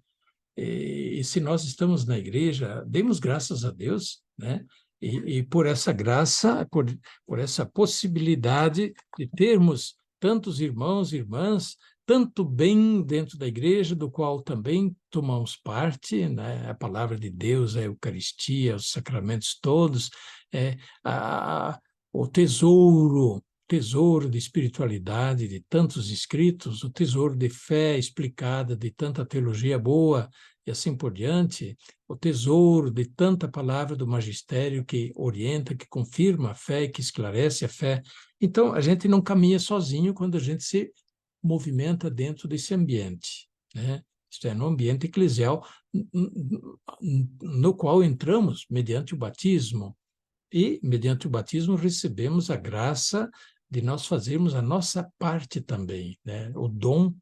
E se nós estamos na igreja, demos graças a Deus, né? E por essa graça, por essa possibilidade de termos tantos irmãos e irmãs, tanto bem dentro da igreja, do qual também tomamos parte, né? A palavra de Deus, a Eucaristia, os sacramentos todos, o tesouro de espiritualidade de tantos escritos, o tesouro de fé explicada de tanta teologia boa e assim por diante, o tesouro de tanta palavra do magistério que orienta, que confirma a fé e que esclarece a fé. Então, a gente não caminha sozinho quando a gente se movimenta dentro desse ambiente, né? Isto é, no ambiente eclesial no qual entramos mediante o batismo, e, mediante o batismo, recebemos a graça de nós fazermos a nossa parte também, né? O dom,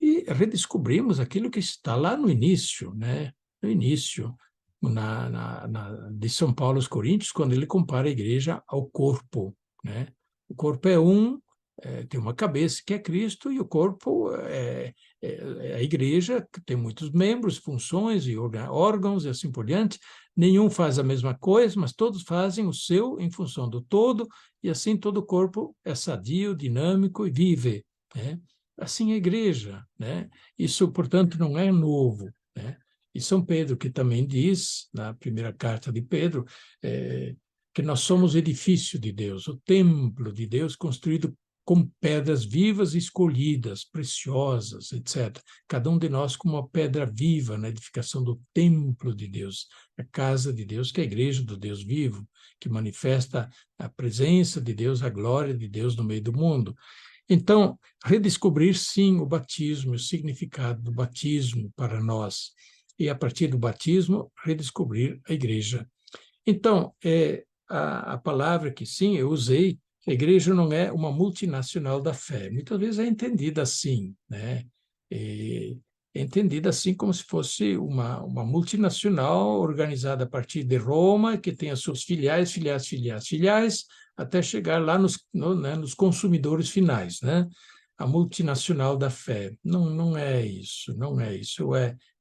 e redescobrimos aquilo que está lá no início, né? No início, de São Paulo aos Coríntios, quando ele compara a igreja ao corpo, né? O corpo é tem uma cabeça que é Cristo, e o corpo é a igreja, que tem muitos membros, funções e órgãos e assim por diante. Nenhum faz a mesma coisa, mas todos fazem o seu em função do todo, e assim todo o corpo é sadio, dinâmico e vive, né? Assim é a igreja, né? Isso, portanto, não é novo, né? E São Pedro, que também diz, na primeira carta de Pedro, que nós somos edifício de Deus, o templo de Deus construído com pedras vivas escolhidas, preciosas, etc. Cada um de nós como uma pedra viva na edificação do templo de Deus, a casa de Deus, que é a igreja do Deus vivo, que manifesta a presença de Deus, a glória de Deus no meio do mundo. Então, redescobrir, sim, o batismo, o significado do batismo para nós, e, a partir do batismo, redescobrir a igreja. Então, a palavra que, sim, eu usei a igreja não é uma multinacional da fé. Muitas vezes é entendida assim, né? É entendida assim como se fosse uma multinacional organizada a partir de Roma, que tem as suas filiais, filiais, filiais, filiais, até chegar lá nos consumidores finais, né? A multinacional da fé. Não, não é isso, não é isso.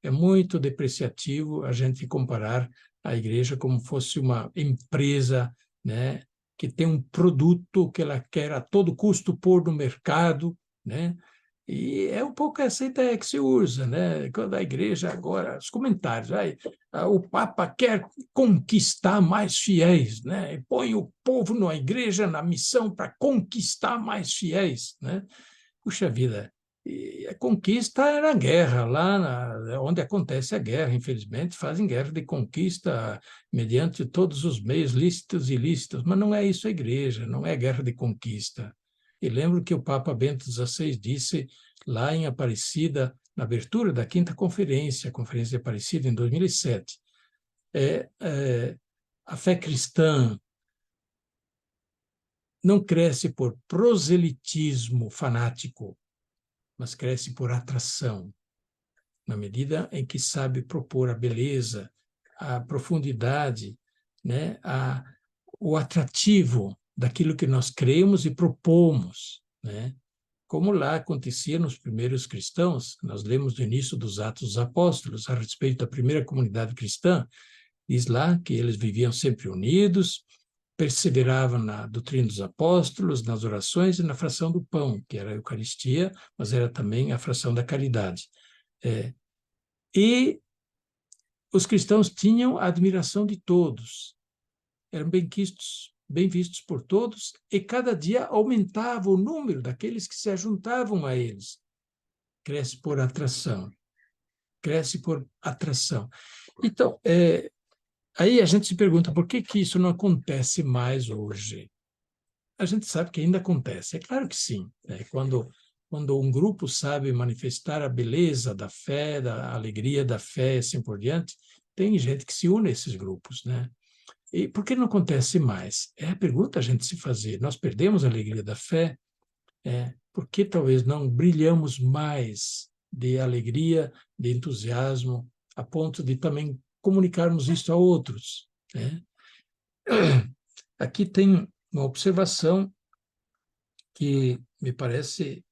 É muito depreciativo a gente comparar a igreja como fosse uma empresa, né, que tem um produto que ela quer a todo custo pôr no mercado, né? E é um pouco essa ideia que se usa, né? Quando a igreja agora, os comentários, o Papa quer conquistar mais fiéis, né? E põe o povo na igreja na missão para conquistar mais fiéis, né? Puxa vida, e a conquista era a guerra, onde acontece a guerra, infelizmente, fazem guerra de conquista mediante todos os meios lícitos e ilícitos, mas não é isso a igreja, não é guerra de conquista. E lembro que o Papa Bento XVI disse lá em Aparecida, na abertura da quinta conferência, a Conferência de Aparecida, em 2007, a fé cristã não cresce por proselitismo fanático, mas cresce por atração, na medida em que sabe propor a beleza, a profundidade, né, o atrativo daquilo que nós cremos e propomos, né? Como lá acontecia nos primeiros cristãos, nós lemos no início dos Atos dos Apóstolos, a respeito da primeira comunidade cristã, diz lá que eles viviam sempre unidos, perseveravam na doutrina dos apóstolos, nas orações e na fração do pão, que era a Eucaristia, mas era também a fração da caridade. E os cristãos tinham a admiração de todos, eram bem vistos por todos, e cada dia aumentava o número daqueles que se ajuntavam a eles. Cresce por atração. Cresce por atração. Então, aí a gente se pergunta por que isso não acontece mais hoje? A gente sabe que ainda acontece, é claro que sim. Quando um grupo sabe manifestar a beleza da fé, da alegria da fé e assim por diante, tem gente que se une a esses grupos, né? E por que não acontece mais? É a pergunta a gente se fazer. Nós perdemos a alegria da fé? Por que talvez não brilhamos mais de alegria, de entusiasmo, a ponto de também comunicarmos isso a outros, né? Aqui tem uma observação que me parece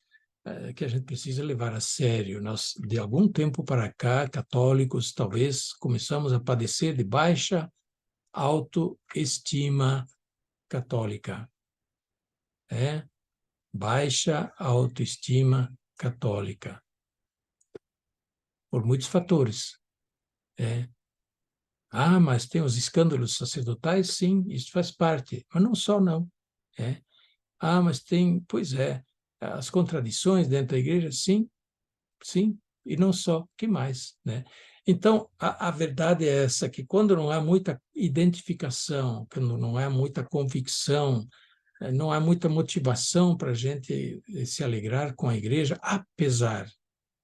que a gente precisa levar a sério. Nós, de algum tempo para cá, católicos, talvez começamos a padecer de baixa autoestima católica. Baixa autoestima católica. Por muitos fatores. Mas tem os escândalos sacerdotais? Sim, isso faz parte. Mas não só, não. Mas tem, pois é, as contradições dentro da igreja? Sim, sim, e não só, que mais, né? Então, a verdade é essa, que quando não há muita identificação, quando não há muita convicção, não há muita motivação para a gente se alegrar com a igreja,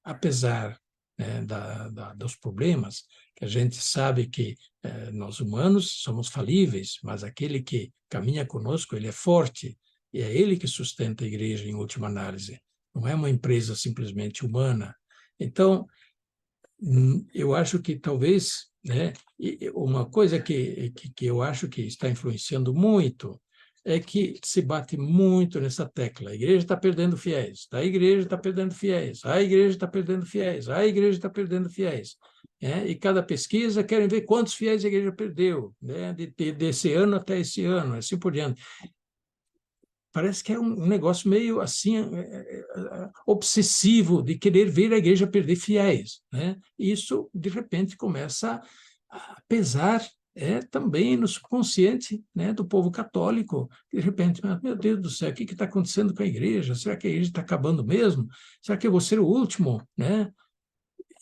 apesar né, dos problemas, que a gente sabe que nós humanos somos falíveis, mas aquele que caminha conosco, ele é forte, e é ele que sustenta a igreja em última análise. Não é uma empresa simplesmente humana. Então, eu acho que talvez, né, uma coisa que eu acho que está influenciando muito é que se bate muito nessa tecla. A igreja está perdendo fiéis, a igreja está perdendo fiéis, a igreja está perdendo fiéis, a igreja está perdendo fiéis. E cada pesquisa querem ver quantos fiéis a igreja perdeu, né, desse ano até esse ano, assim por diante. Parece que é um negócio meio assim obsessivo de querer ver a igreja perder fiéis, né? Isso, de repente, começa a pesar também no subconsciente, né, do povo católico. De repente, meu Deus do céu, o que está acontecendo com a igreja? Será que a igreja está acabando mesmo? Será que eu vou ser o último? Né?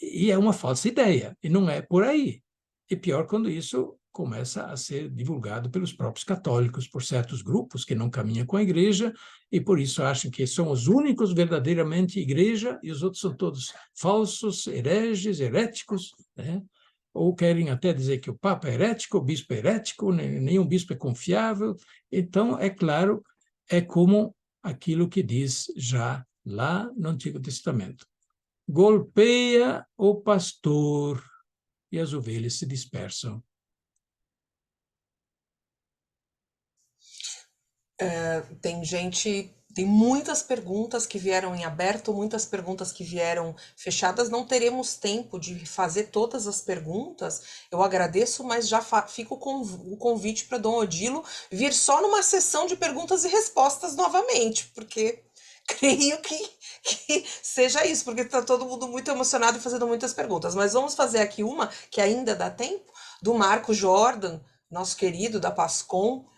E é uma falsa ideia, e não é por aí. E pior quando isso começa a ser divulgado pelos próprios católicos, por certos grupos que não caminham com a igreja e por isso acham que são os únicos verdadeiramente igreja e os outros são todos falsos, hereges, heréticos, né? Ou querem até dizer que o Papa é herético, o bispo é herético, nenhum bispo é confiável. Então, é claro, é como aquilo que diz já lá no Antigo Testamento. Golpeia o pastor e as ovelhas se dispersam. Tem muitas perguntas que vieram em aberto, muitas perguntas que vieram fechadas. Não teremos tempo de fazer todas as perguntas. Eu agradeço, mas já fico com o convite para Dom Odilo vir só numa sessão de perguntas e respostas novamente, porque creio que seja isso, porque está todo mundo muito emocionado e fazendo muitas perguntas. Mas vamos fazer aqui uma que ainda dá tempo, do Marco Jordan, nosso querido da Pascom,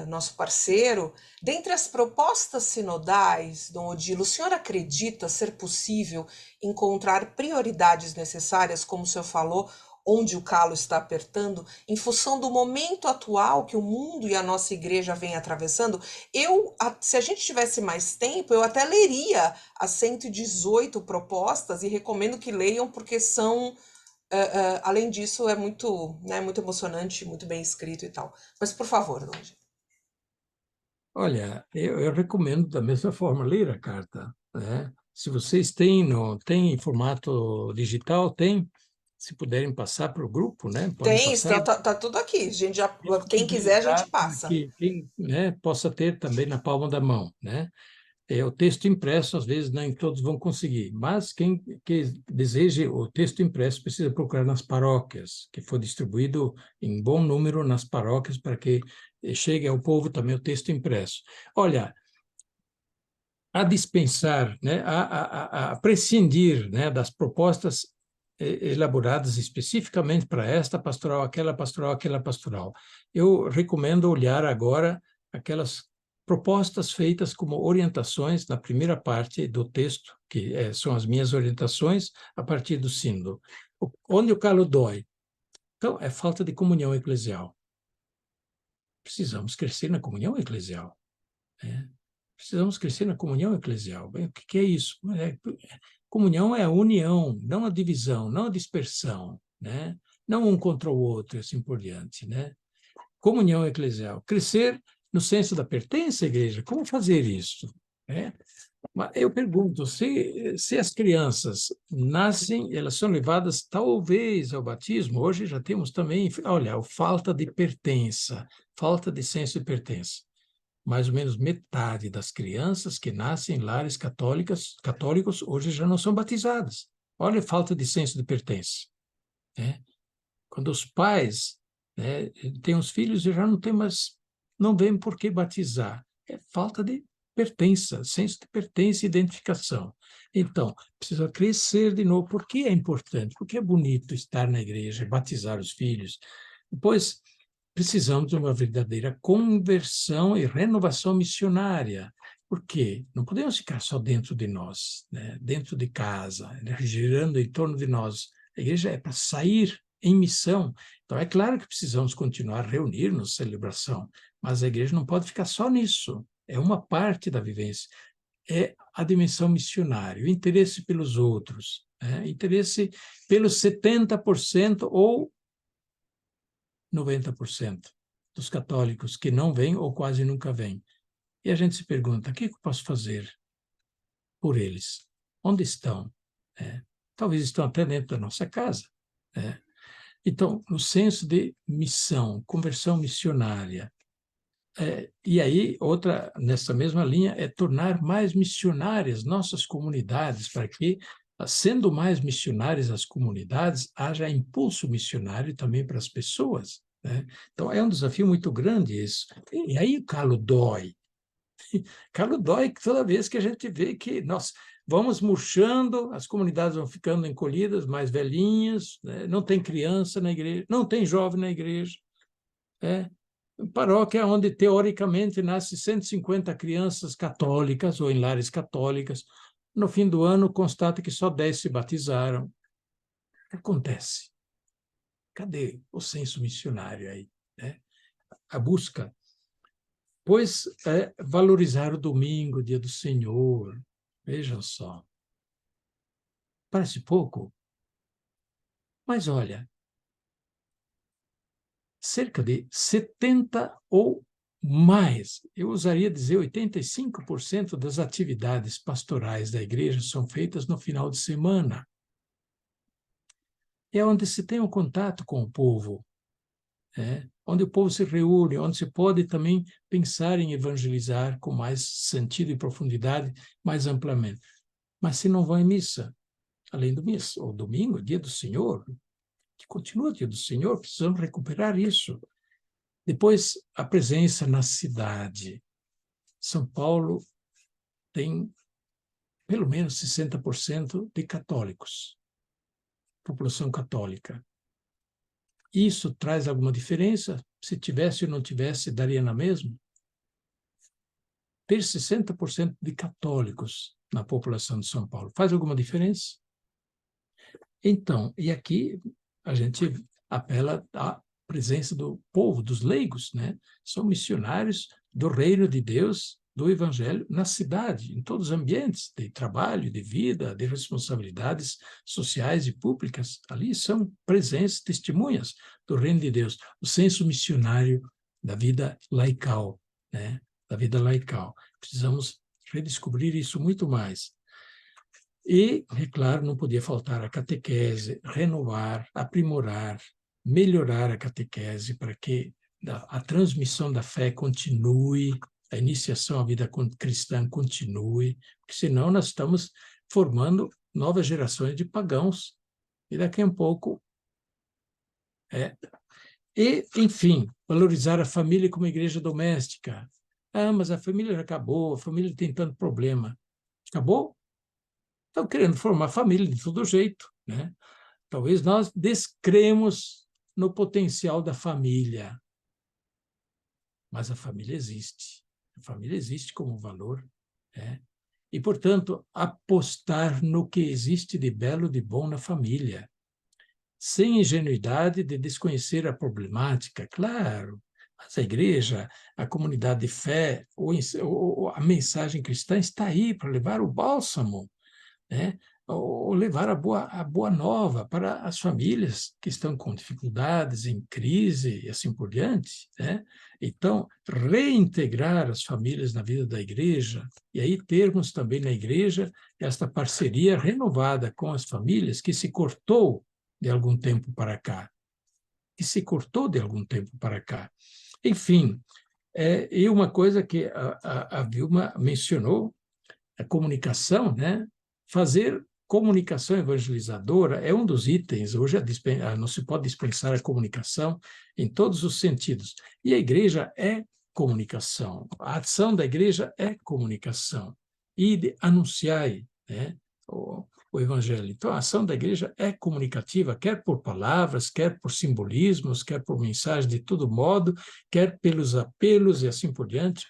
nosso parceiro. Dentre as propostas sinodais, Dom Odilo, o senhor acredita ser possível encontrar prioridades necessárias, como o senhor falou, onde o calo está apertando, em função do momento atual que o mundo e a nossa igreja vem atravessando? Se a gente tivesse mais tempo, eu até leria as 118 propostas e recomendo que leiam, porque são... além disso, é muito, né, muito emocionante, muito bem escrito e tal. Mas, por favor, Dom Odilo. Olha, eu recomendo da mesma forma ler a carta, né? Se vocês têm, têm em formato digital, se puderem passar para o grupo, né? Podem Tem, passar. tá tudo aqui. A gente já, quem quiser, a gente Disponibilizar para passa. que quem, né, possa ter também na palma da mão, né? O texto impresso, às vezes, nem todos vão conseguir, mas quem que deseje o texto impresso precisa procurar nas paróquias, que foi distribuído em bom número nas paróquias para que chegue ao povo também o texto impresso. Olha, a dispensar, né, a prescindir, né, das propostas elaboradas especificamente para esta pastoral, aquela pastoral. Eu recomendo olhar agora aquelas propostas feitas como orientações na primeira parte do texto, que são as minhas orientações a partir do sínodo. Onde o calo dói? Então, é falta de comunhão eclesial. Precisamos crescer na comunhão eclesial, né? Precisamos crescer na comunhão eclesial. Bem, o que é isso? Comunhão é a união, não a divisão, não a dispersão, né? Não um contra o outro, e assim por diante, né? Comunhão eclesial. Crescer no senso da pertença à igreja. Como fazer isso? Eu pergunto, se as crianças nascem, elas são levadas talvez ao batismo, hoje já temos também, olha, a falta de pertença, falta de senso de pertença. Mais ou menos metade das crianças que nascem em lares católicos hoje já não são batizadas. Olha a falta de senso de pertença, né? Quando os pais, né, têm os filhos e já não tem mais, não vêem por que batizar. É falta de pertença, senso de pertença e identificação. Então, precisa crescer de novo. Por que é importante? Porque é bonito estar na igreja, batizar os filhos. Depois, precisamos de uma verdadeira conversão e renovação missionária. Por quê? Não podemos ficar só dentro de nós, né? Dentro de casa, né? Girando em torno de nós. A igreja é para sair em missão. Então, é claro que precisamos continuar a reunir-nos, celebração, mas a igreja não pode ficar só nisso. É uma parte da vivência. É a dimensão missionária, o interesse pelos outros, né? Interesse pelos 70% ou 90% dos católicos que não vêm ou quase nunca vêm. E a gente se pergunta, o que eu posso fazer por eles? Onde estão? Talvez estão até dentro da nossa casa. Então, no senso de missão, conversão missionária. E aí, outra, nessa mesma linha, é tornar mais missionárias nossas comunidades, para que, sendo mais missionárias as comunidades, haja impulso missionário também para as pessoas, né? Então, é um desafio muito grande isso. E aí o calo dói. Calo dói toda vez que a gente vê que nós vamos murchando, as comunidades vão ficando encolhidas, mais velhinhas, né? Não tem criança na igreja, não tem jovem na igreja. Paróquia onde, teoricamente, nasce 150 crianças católicas ou em lares católicas. No fim do ano, constata que só 10 se batizaram. O que acontece? Cadê o senso missionário aí, né? A busca. Pois valorizar o domingo, o dia do Senhor. Vejam só. Parece pouco, mas olha, cerca de 70 ou Mas eu ousaria dizer 85% das atividades pastorais da igreja são feitas no final de semana. É onde se tem um contato com o povo, onde o povo se reúne, onde se pode também pensar em evangelizar com mais sentido e profundidade, mais amplamente. Mas se não vão em missa, além do missa, o domingo, dia do Senhor, que continua dia do Senhor, precisamos recuperar isso. Depois, a presença na cidade. São Paulo tem pelo menos 60% de católicos, população católica. Isso traz alguma diferença? Se tivesse ou não tivesse, daria na mesma? Ter 60% de católicos na população de São Paulo faz alguma diferença? Então, e aqui a gente apela à presença do povo, dos leigos, né? São missionários do reino de Deus, do Evangelho, na cidade, em todos os ambientes de trabalho, de vida, de responsabilidades sociais e públicas. Ali são presenças, testemunhas do reino de Deus, o senso missionário da vida laical, né? Da vida laical. Precisamos redescobrir isso muito mais. E, é claro, não podia faltar a catequese, renovar, aprimorar, melhorar a catequese para que a transmissão da fé continue, a iniciação à vida cristã continue, porque senão nós estamos formando novas gerações de pagãos. E daqui a um pouco... E, enfim, valorizar a família como igreja doméstica. Ah, mas a família já acabou, a família tem tanto problema. Acabou? Estão querendo formar família de todo jeito, né? Talvez nós descremos no potencial da família, mas a família existe. A família existe como valor, né? E, portanto, apostar no que existe de belo, de bom na família, sem ingenuidade de desconhecer a problemática, claro, mas a igreja, a comunidade de fé, a mensagem cristã está aí para levar o bálsamo, né? Ou levar a boa nova para as famílias que estão com dificuldades, em crise e assim por diante, né? Então, reintegrar as famílias na vida da igreja e aí termos também na igreja esta parceria renovada com as famílias que se cortou de algum tempo para cá, Enfim, e uma coisa que a Vilma mencionou, a comunicação, né? Fazer comunicação evangelizadora é um dos itens. Hoje não se pode dispensar a comunicação em todos os sentidos. E a igreja é comunicação. A ação da igreja é comunicação. E anunciai, né, o evangelho. Então, a ação da igreja é comunicativa, quer por palavras, quer por simbolismos, quer por mensagens de todo modo, quer pelos apelos e assim por diante,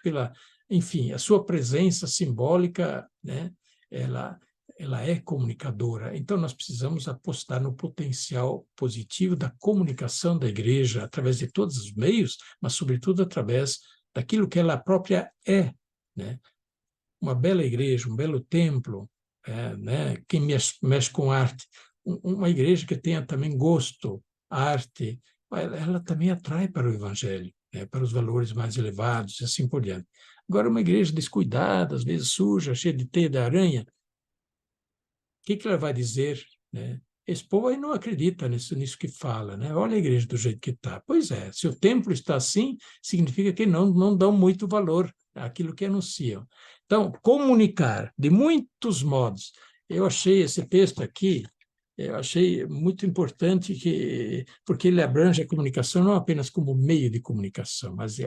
enfim, a sua presença simbólica, né, ela é comunicadora. Então, nós precisamos apostar no potencial positivo da comunicação da igreja, através de todos os meios, mas, sobretudo, através daquilo que ela própria é, né? Uma bela igreja, um belo templo, né? Quem mexe com arte, uma igreja que tenha também gosto, arte, ela também atrai para o evangelho, né? Para os valores mais elevados e assim por diante. Agora, uma igreja descuidada, às vezes suja, cheia de teia de aranha, o que ela vai dizer, né? Esse povo aí não acredita nisso que fala, né? Olha a igreja do jeito que está. Pois é, se o templo está assim, significa que não dão muito valor àquilo que anunciam. Então, comunicar de muitos modos. Eu achei esse texto aqui, eu achei muito importante, porque ele abrange a comunicação não apenas como meio de comunicação, mas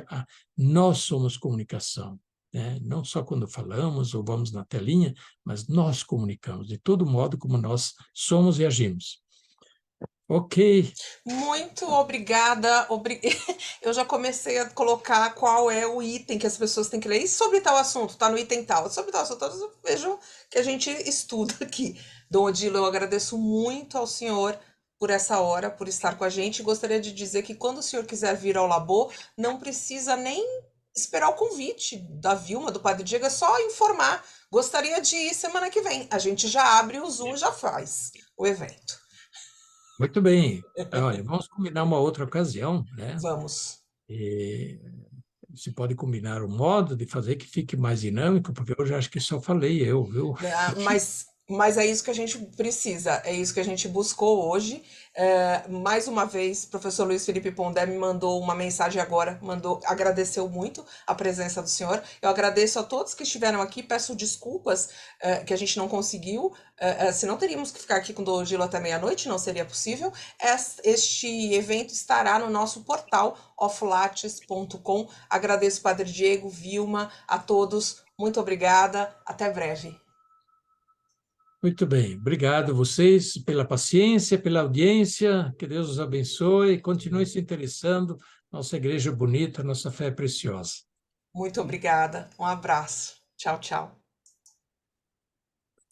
nós somos comunicação, né? Não só quando falamos ou vamos na telinha, mas nós comunicamos de todo modo como nós somos e agimos. Ok. Muito obrigada. Eu já comecei a colocar qual é o item que as pessoas têm que ler. E sobre tal assunto? Está no item tal. Sobre tal assunto, vejam que a gente estuda aqui. Dom Odilo, eu agradeço muito ao senhor por essa hora, por estar com a gente. Gostaria de dizer que quando o senhor quiser vir ao Labor, não precisa nem esperar o convite da Vilma, do Padre Diego, é só informar. Gostaria de ir semana que vem. A gente já abre o Zoom e já faz o evento. Muito bem. Olha, vamos combinar uma outra ocasião, né? Vamos. se pode combinar um modo de fazer que fique mais dinâmico, porque hoje acho que só falei eu, viu? Mas é isso que a gente precisa, é isso que a gente buscou hoje. Mais uma vez, o professor Luiz Felipe Pondé me mandou uma mensagem agora, agradeceu muito a presença do senhor. Eu agradeço a todos que estiveram aqui, peço desculpas que a gente não conseguiu, senão teríamos que ficar aqui com o Dogilo até meia-noite, não seria possível. Este evento estará no nosso portal oflates.com. Agradeço Padre Diego, Vilma, a todos, muito obrigada, até breve. Muito bem, obrigado a vocês pela paciência, pela audiência, que Deus os abençoe e continue se interessando. Nossa igreja é bonita, nossa fé é preciosa. Muito obrigada, um abraço. Tchau, tchau.